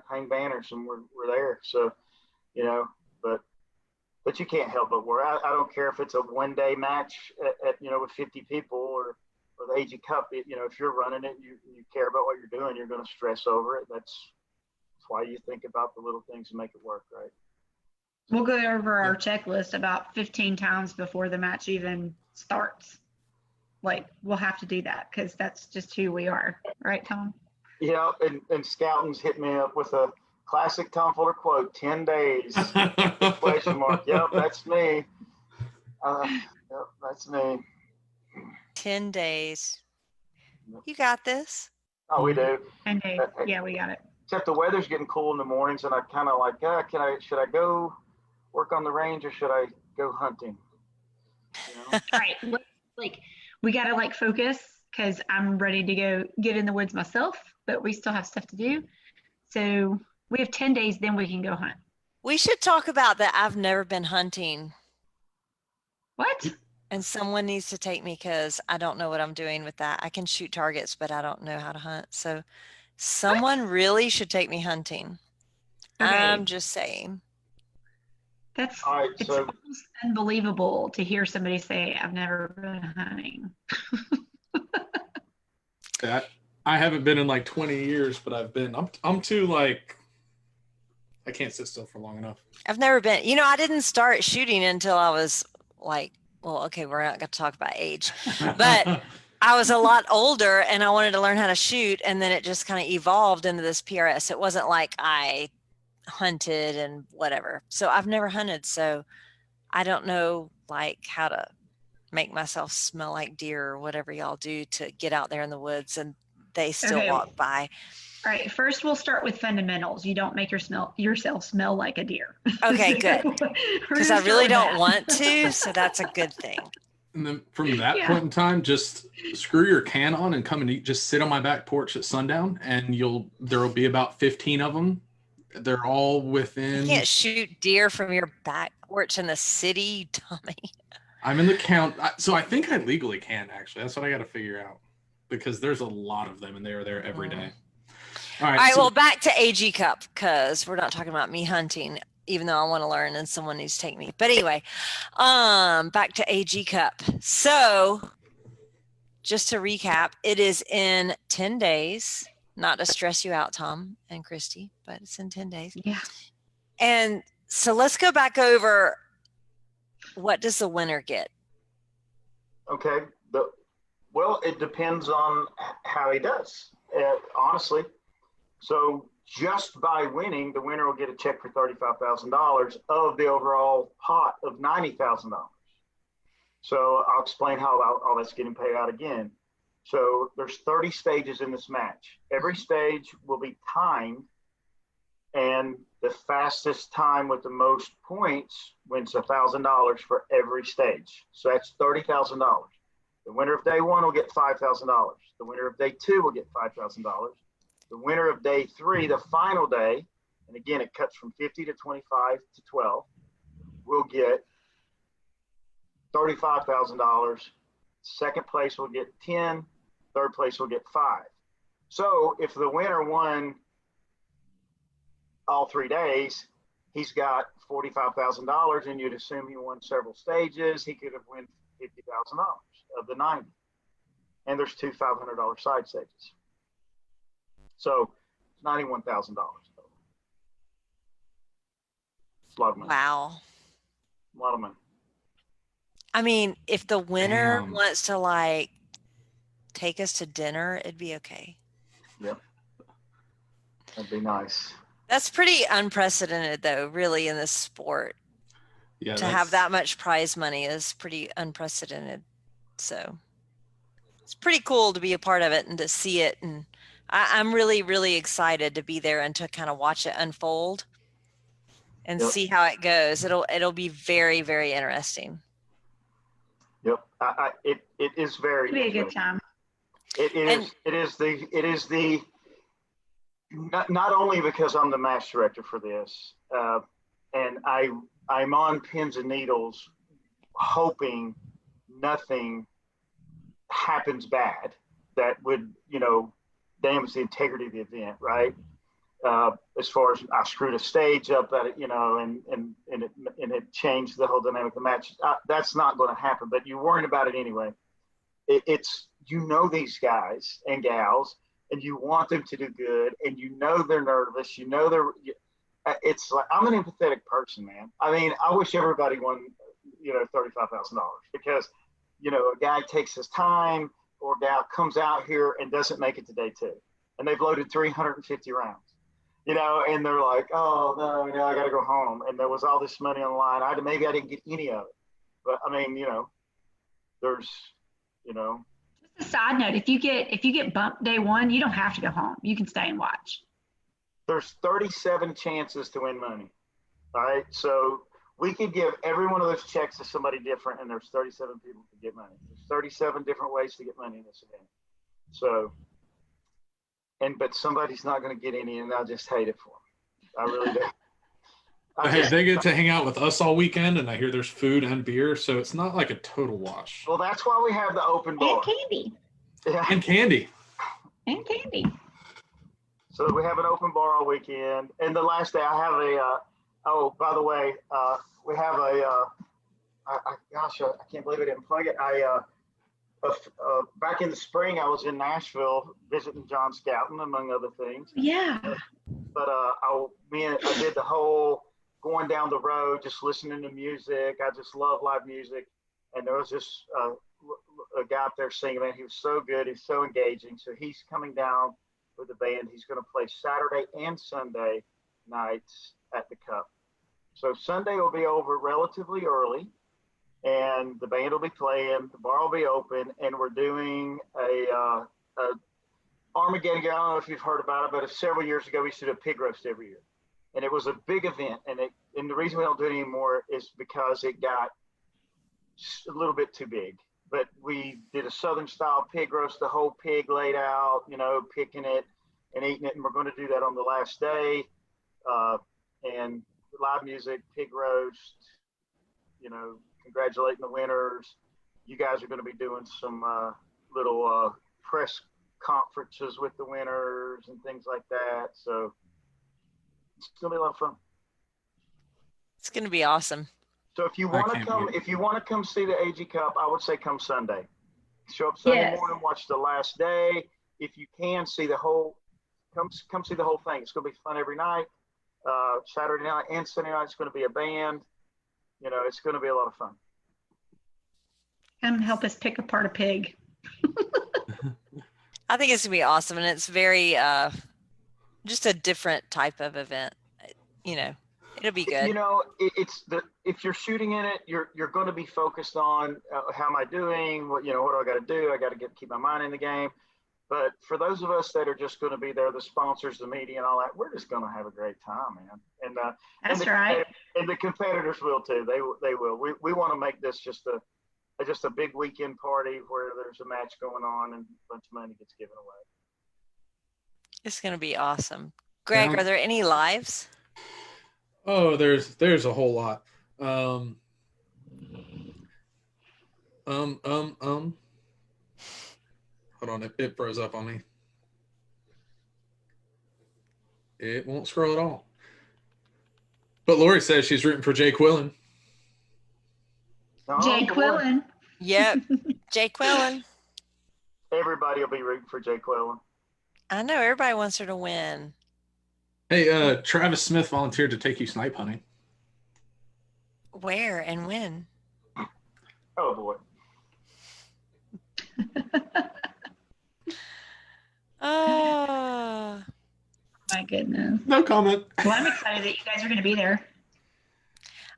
Hang banners and we're there. So, but you can't help but worry. I don't care if it's a 1-day match at with 50 people or the AG Cup. If you're running it, you care about what you're doing. You're going to stress over it. That's why you think about the little things to make it work, right? We'll go over our checklist about 15 times before the match even starts. Like, we'll have to do that because that's just who we are. Right, Tom? Yeah, and Scouting's hit me up with a classic Tom Fuller quote, 10 days, question mark. Yep, that's me. Yep, that's me. 10 days. You got this. Oh, we do. 10 days. Yeah, we got it. Except the weather's getting cool in the mornings, and I kind of like, should I go work on the range or should I go hunting? You know? All right. Like, we got to like focus because I'm ready to go get in the woods myself, but we still have stuff to do. So we have 10 days, then we can go hunt. We should talk about that. I've never been hunting, What? and someone needs to take me because I don't know what I'm doing with that. I can shoot targets, but I don't know how to hunt. So someone really should take me hunting. Okay. I'm just saying. That's All right, it's so almost unbelievable to hear somebody say, I've never been hunting. I haven't been in like 20 years, but I'm too like, I can't sit still for long enough. I've never been, I didn't start shooting until I was like, well, okay, we're not going to talk about age, but I was a lot older and I wanted to learn how to shoot. And then it just kind of evolved into this PRS. It wasn't like I hunted and whatever. So I've never hunted. So I don't know like how to make myself smell like deer or whatever y'all do to get out there in the woods and they still Okay. walk by. All right, first we'll start with fundamentals. You don't make yourself smell like a deer. Okay, good. Because I really don't want to, so that's a good thing. And then from that point in time, just screw your can on and come and eat. Just sit on my back porch at sundown, and there will be about 15 of them. They're all within. You can't shoot deer from your back porch in the city, you dummy. I'm in the count, so I think I legally can actually. That's what I got to figure out because there's a lot of them, and they are there every day. All right. Well, back to AG Cup because we're not talking about me hunting, even though I want to learn and someone needs to take me. But anyway, back to AG Cup. So just to recap, it is in 10 days, not to stress you out, Tom and Christy, but it's in 10 days. Yeah. And so let's go back over what does the winner get? Okay. Well, it depends on how he does, honestly. So just by winning, the winner will get a check for $35,000 of the overall pot of $90,000. So I'll explain how all that's getting paid out again. So there's 30 stages in this match. Every stage will be timed, and the fastest time with the most points wins $1,000 for every stage. So that's $30,000. The winner of day one will get $5,000. The winner of day two will get $5,000. The winner of day three, the final day, and again, it cuts from 50 to 25 to 12, will get $35,000. Second place will get 10. Third place will get 5. So if the winner won all 3 days, he's got $45,000, and you'd assume he won several stages. He could have won $50,000 of the 90. And there's two $500 side stages. So it's $91,000. It's a lot of money. Wow. A lot of money. I mean, if the winner Damn. wants to like take us to dinner, it'd be okay. Yep. That'd be nice. That's pretty unprecedented though, really, in this sport. Yeah, To have that much prize money is pretty unprecedented. So it's pretty cool to be a part of it and to see it. And I'm really, really excited to be there and to kind of watch it unfold and see how it goes. It'll be very, very interesting. Yep. It is very. It'll be a good time. It is the not only because I'm the match director for this, and I'm on pins and needles, hoping nothing happens bad that would damage the integrity of the event, right? As far as I screwed a stage up at it, and it changed the whole dynamic of the match. That's not going to happen, but you're worrying about it anyway. It's these guys and gals, and you want them to do good, and they're nervous. It's like I'm an empathetic person, man. I mean, I wish everybody won, $35,000 because, a guy takes his time or a gal comes out here and doesn't make it to day two, and they've loaded 350 rounds. And they're like, oh no, I got to go home. And there was all this money on the line. Maybe I didn't get any of it, But I mean, there's, Just a side note, if you get bumped day one, you don't have to go home. You can stay and watch. there's 37 chances to win money. All right. So we could give every one of those checks to somebody different, and there's 37 people to get money. There's 37 different ways to get money in this event. So, but somebody's not going to get any, and I'll just hate it for them. I really do. Hey, they get to hang out with us all weekend, and I hear there's food and beer, so it's not like a total wash. Well, that's why we have the open bar. And candy. Yeah. And candy. And candy. So we have an open bar all weekend. And the last day I have by the way, we have gosh, I can't believe I didn't plug it. Back in the spring, I was in Nashville visiting John Scouten, among other things. Yeah. But I did the whole going down the road, just listening to music. I just love live music. And there was this a guy up there singing, man, he was so good. He's so engaging. So he's coming down with the band. He's going to play Saturday and Sunday nights at the Cup. So Sunday will be over relatively early, and the band will be playing. The bar will be open, and we're doing a Armageddon. I don't know if you've heard about it, but several years ago we used to do a pig roast every year, and it was a big event. And the reason we don't do it anymore is because it got a little bit too big. But we did a Southern style pig roast, the whole pig laid out, picking it and eating it. And we're going to do that on the last day. And live music, pig roast, congratulating the winners. You guys are going to be doing some little press conferences with the winners and things like that. So it's going to be a lot of fun. It's going to be awesome. So if you want to come see the AG Cup, I would say come Sunday. Show up Sunday morning, watch the last day. If you can see the whole, come see the whole thing. It's going to be fun every night. Saturday night and Sunday night, it's going to be a band. It's going to be a lot of fun. Come help us pick apart a pig. I think it's going to be awesome. And it's very, just a different type of event. It'll be good. If you're shooting in it, you're going to be focused on how am I doing? What do I got to do? I got to keep my mind in the game. But for those of us that are just going to be there, the sponsors, the media, and all that, we're just going to have a great time, man. And that's right. And the competitors will too. They will. We want to make this just a big weekend party where there's a match going on and a bunch of money gets given away. It's going to be awesome. Greg, are there any lives? Oh, there's a whole lot. Hold on, it froze up on me. It won't scroll at all. But Lori says she's rooting for Jay Quillen. Jay Quillen. Yep, Jay Quillen. Everybody will be rooting for Jay Quillen. I know, everybody wants her to win. Hey, Travis Smith volunteered to take you snipe hunting. Where and when? Oh, boy. Oh. My goodness. No comment. Well, I'm excited that you guys are going to be there.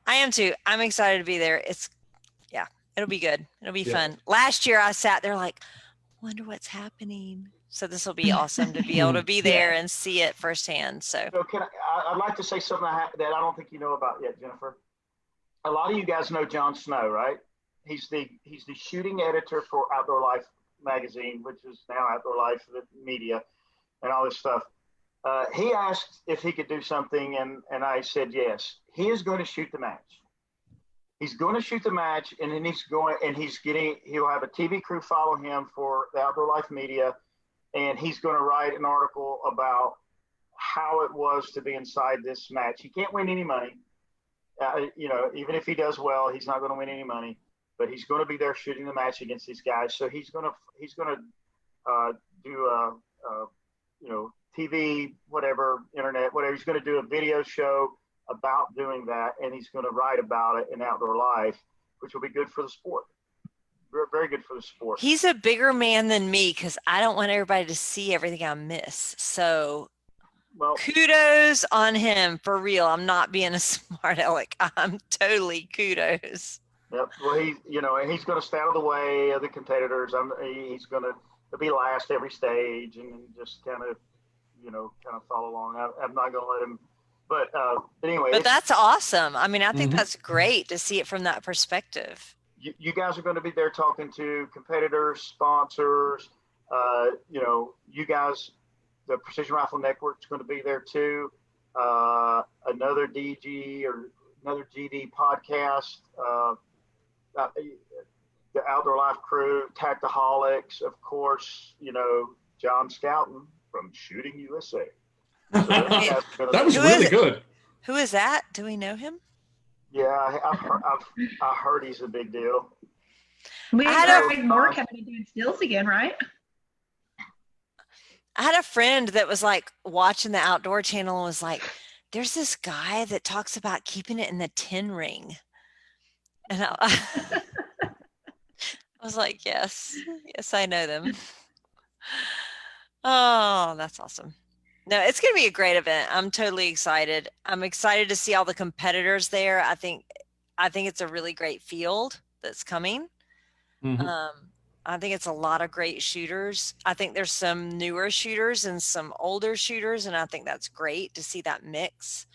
I am too. I'm excited to be there. It'll be good. It'll be fun. Last year I sat there like, wonder what's happening. So this will be awesome to be able to be there and see it firsthand. So I'd like to say something that I don't think you know about yet, Jennifer. A lot of you guys know Jon Snow, right? He's the shooting editor for Outdoor Life magazine, which is now Outdoor Life Media and all this stuff. He asked if he could do something, and I said yes. He is going to shoot the match. He's going to shoot the match, and then he'll have a TV crew follow him for the Outdoor Life Media, and he's going to write an article about how it was to be inside this match. He can't win any money. Even if he does well, he's not going to win any money, but he's going to be there shooting the match against these guys. So he's going to do TV, whatever, internet, whatever. He's going to do a video show about doing that, and he's going to write about it in Outdoor Life, which will be good for the sport. Very good for the sport. he's a bigger man than me because I don't want everybody to see everything I miss. So kudos on him for real. I'm not being a smart aleck. I'm totally kudos. Yep. Well, he's going to stay out of the way of the competitors. He's going to be last every stage and just kind of, follow along. I'm not going to let him. But anyway. But that's awesome. I mean, I think Mhm. that's great to see it from that perspective. You guys are going to be there talking to competitors, sponsors. You guys, the Precision Rifle Network is going to be there too. Another DG or another GD podcast. The Outdoor Life Crew, Tactaholics, of course. John Scouten from Shooting USA. So That was Who really is it? good. Who is that? Do we know him? Yeah, I've heard he's a big deal. We I had had Greg Moore coming and doing stills again, right? I had a friend that was like watching the Outdoor Channel and was like, there's this guy that talks about keeping it in the 10 ring. And I was like, yes, I know them. Oh, that's awesome. No, it's going to be a great event. I'm totally excited. I'm excited to see all the competitors there. I think it's a really great field that's coming. Mhm. I think it's a lot of great shooters. I think there's some newer shooters and some older shooters, and I think that's great to see that mix.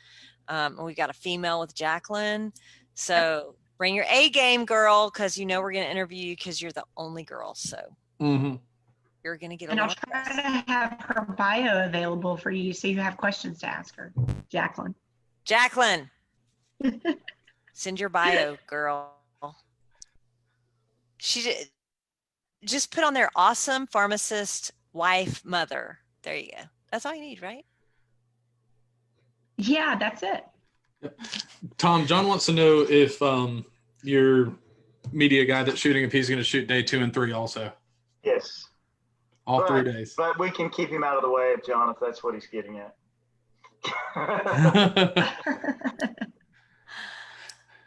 And we got a female with Jacqueline. So bring your A game, girl, because we're going to interview you because you're the only girl. So Mhm. you're going to get a And I'll lot of try press. to have her bio available for you so you have questions to ask her, Jacqueline. Jacqueline, send your bio, girl. She just put on there awesome pharmacist, wife, mother. There you go. That's all you need, right? Yeah, that's it. Tom, John wants to know if your media guy that's shooting, if he's going to shoot day 2 and 3 also. Yes. All 3 days. But we can keep him out of the way of John if that's what he's getting at.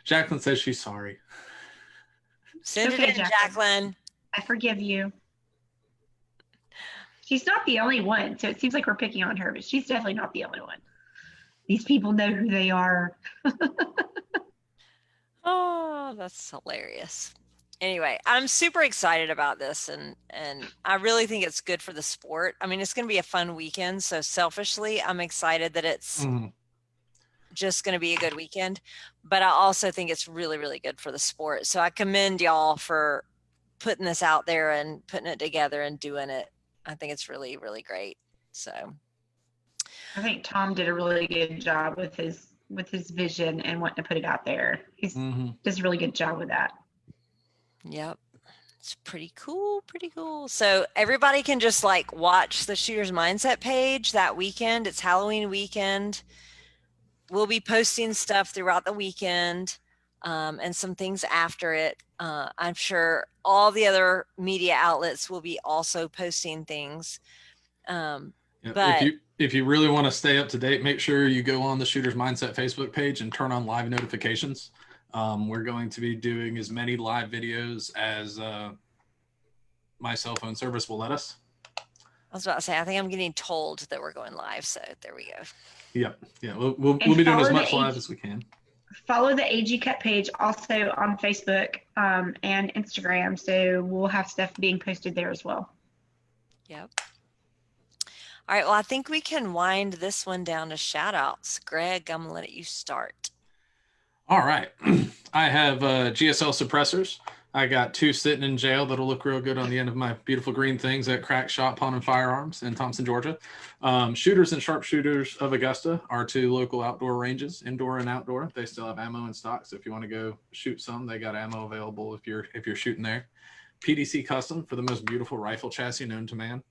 Jacqueline says she's sorry. Send Okay, it in, Jacqueline. I forgive you. She's not the only one, so it seems like we're picking on her, but she's definitely not the only one. These people know who they are. Oh, that's hilarious. Anyway, I'm super excited about this, and I really think it's good for the sport. I mean, it's going to be a fun weekend. So selfishly, I'm excited that it's just going to be a good weekend, but I also think it's really, really good for the sport. So I commend y'all for putting this out there and putting it together and doing it. I think it's really, really great. So I think Tom did a really good job with his vision and wanting to put it out there. He's does a really good job with that. Yep. It's pretty cool. Pretty cool. So everybody can just like watch the Shooter's Mindset page that weekend. It's Halloween weekend. We'll be posting stuff throughout the weekend and some things after it. I'm sure all the other media outlets will be also posting things. But if you really want to stay up to date, make sure you go on the Shooter's Mindset Facebook page and turn on live notifications. We're going to be doing as many live videos as my cell phone service will let us. I was about to say, I think I'm getting told that we're going live, so there we go. Yep. Yeah, we'll be doing as much live as we can. Follow the AG Cut page also on Facebook and Instagram, so we'll have stuff being posted there as well. Yep. All right, well, I think we can wind this one down to shout outs. Greg, I'm going to let you start. All right. I have GSL suppressors. I got 2 sitting in jail that'll look real good on the end of my beautiful green things at Crack Shot Pawn and Firearms in Thompson, Georgia. Shooters and Sharpshooters of Augusta are 2 local outdoor ranges, indoor and outdoor. They still have ammo in stock, so if you want to go shoot some, they got ammo available if you're shooting there. PDC Custom for the most beautiful rifle chassis known to man,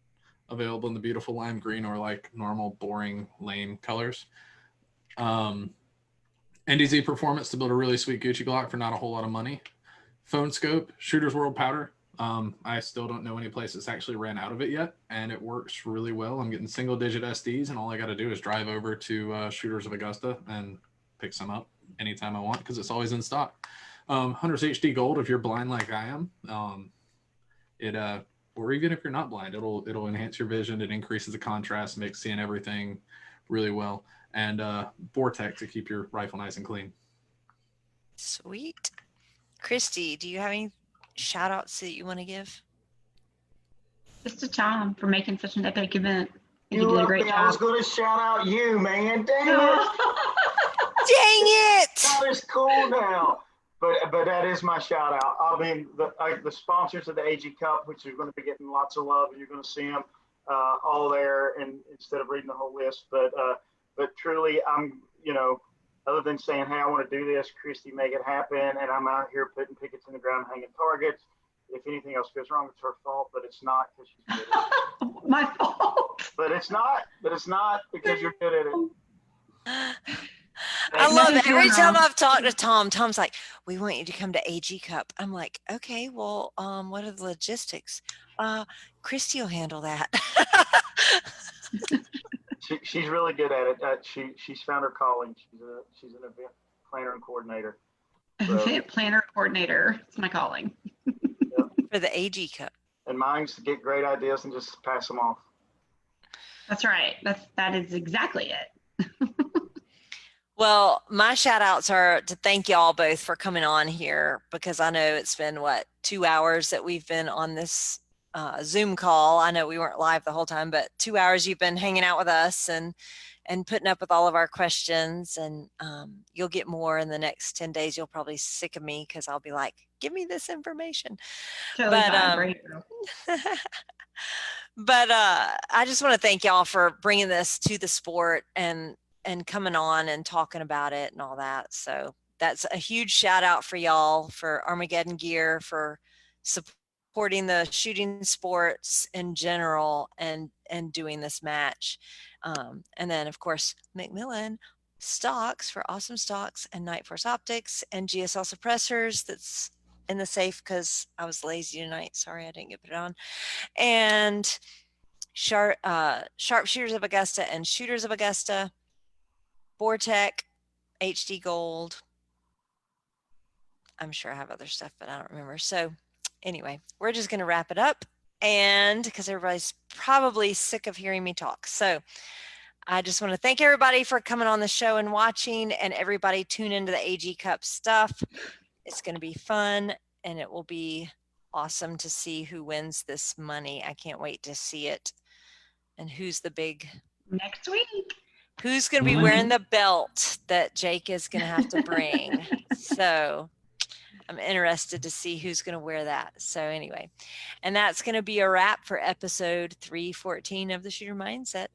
available in the beautiful lime green or like normal, boring, lame colors. NDZ Performance to build a really sweet Gucci Glock for not a whole lot of money. Phone Scope, Shooter's World Powder. I still don't know any place that's actually ran out of it yet, and it works really well. I'm getting single-digit SDs, and all I got to do is drive over to Shooters of Augusta and pick some up anytime I want because it's always in stock. Hunter's HD Gold, if you're blind like I am, or even if you're not blind, it'll enhance your vision. It increases the contrast, makes seeing everything really well. And Vortex to keep your rifle nice and clean. Sweet. Christy, do you have any shout outs that you want to give? Just to Tom for making such an epic event. You You did a left great me. I was job. going to shout out you, man. Dang it. Dang it! That is cool now. But that is my shout out. I mean, the sponsors of the AG Cup, which are going to be getting lots of love, and you're going to see them all there, and instead of reading the whole list. But truly, I'm, other than saying, hey, I want to do this, Christy, make it happen, and I'm out here putting pickets in the ground, hanging targets. If anything else goes wrong, it's her fault, but it's not because she's good at it. My fault. But it's not because you're good at it. I love Nothing's it. Every going time wrong. I've talked to Tom, Tom's like, we want you to come to AG Cup. I'm like, okay, well, what are the logistics? Christy will handle that. She's really good at it. She's found her calling. She's an event planner and coordinator. So, Event planner coordinator. It's my calling. For the AG Cup. and mine's to get great ideas and just pass them off. That's right. That is exactly it. Well, my shout outs are to thank y'all both for coming on here, because I know it's been 2 hours that we've been on this Zoom call. I know we weren't live the whole time, but 2 hours you've been hanging out with us and putting up with all of our questions, and you'll get more in the next 10 days. You'll probably sick of me because I'll be like, give me this information. Totally But fine. Great. but I just want to thank y'all for bringing this to the sport and coming on and talking about it and all that. So that's a huge shout out for y'all, for Armageddon Gear, for supporting the shooting sports in general and doing this match. And then of course, Macmillan Stocks for awesome stocks, and Night Force Optics, and GSL suppressors that's in the safe because I was lazy tonight. Sorry, I didn't get it on. And Sharpshooters of Augusta and Shooters of Augusta, Vortec, HD Gold. I'm sure I have other stuff, but I don't remember. So anyway, we're just going to wrap it up, and because everybody's probably sick of hearing me talk. So I just want to thank everybody for coming on the show and watching, and everybody tune into the AG Cup stuff. It's going to be fun, and it will be awesome to see who wins this money. I can't wait to see it. And who's the big Next week. Who's going to be wearing the belt that Jake is going to have to bring? So I'm interested to see who's going to wear that. So anyway, and that's going to be a wrap for episode 314 of the Shooter Mindset.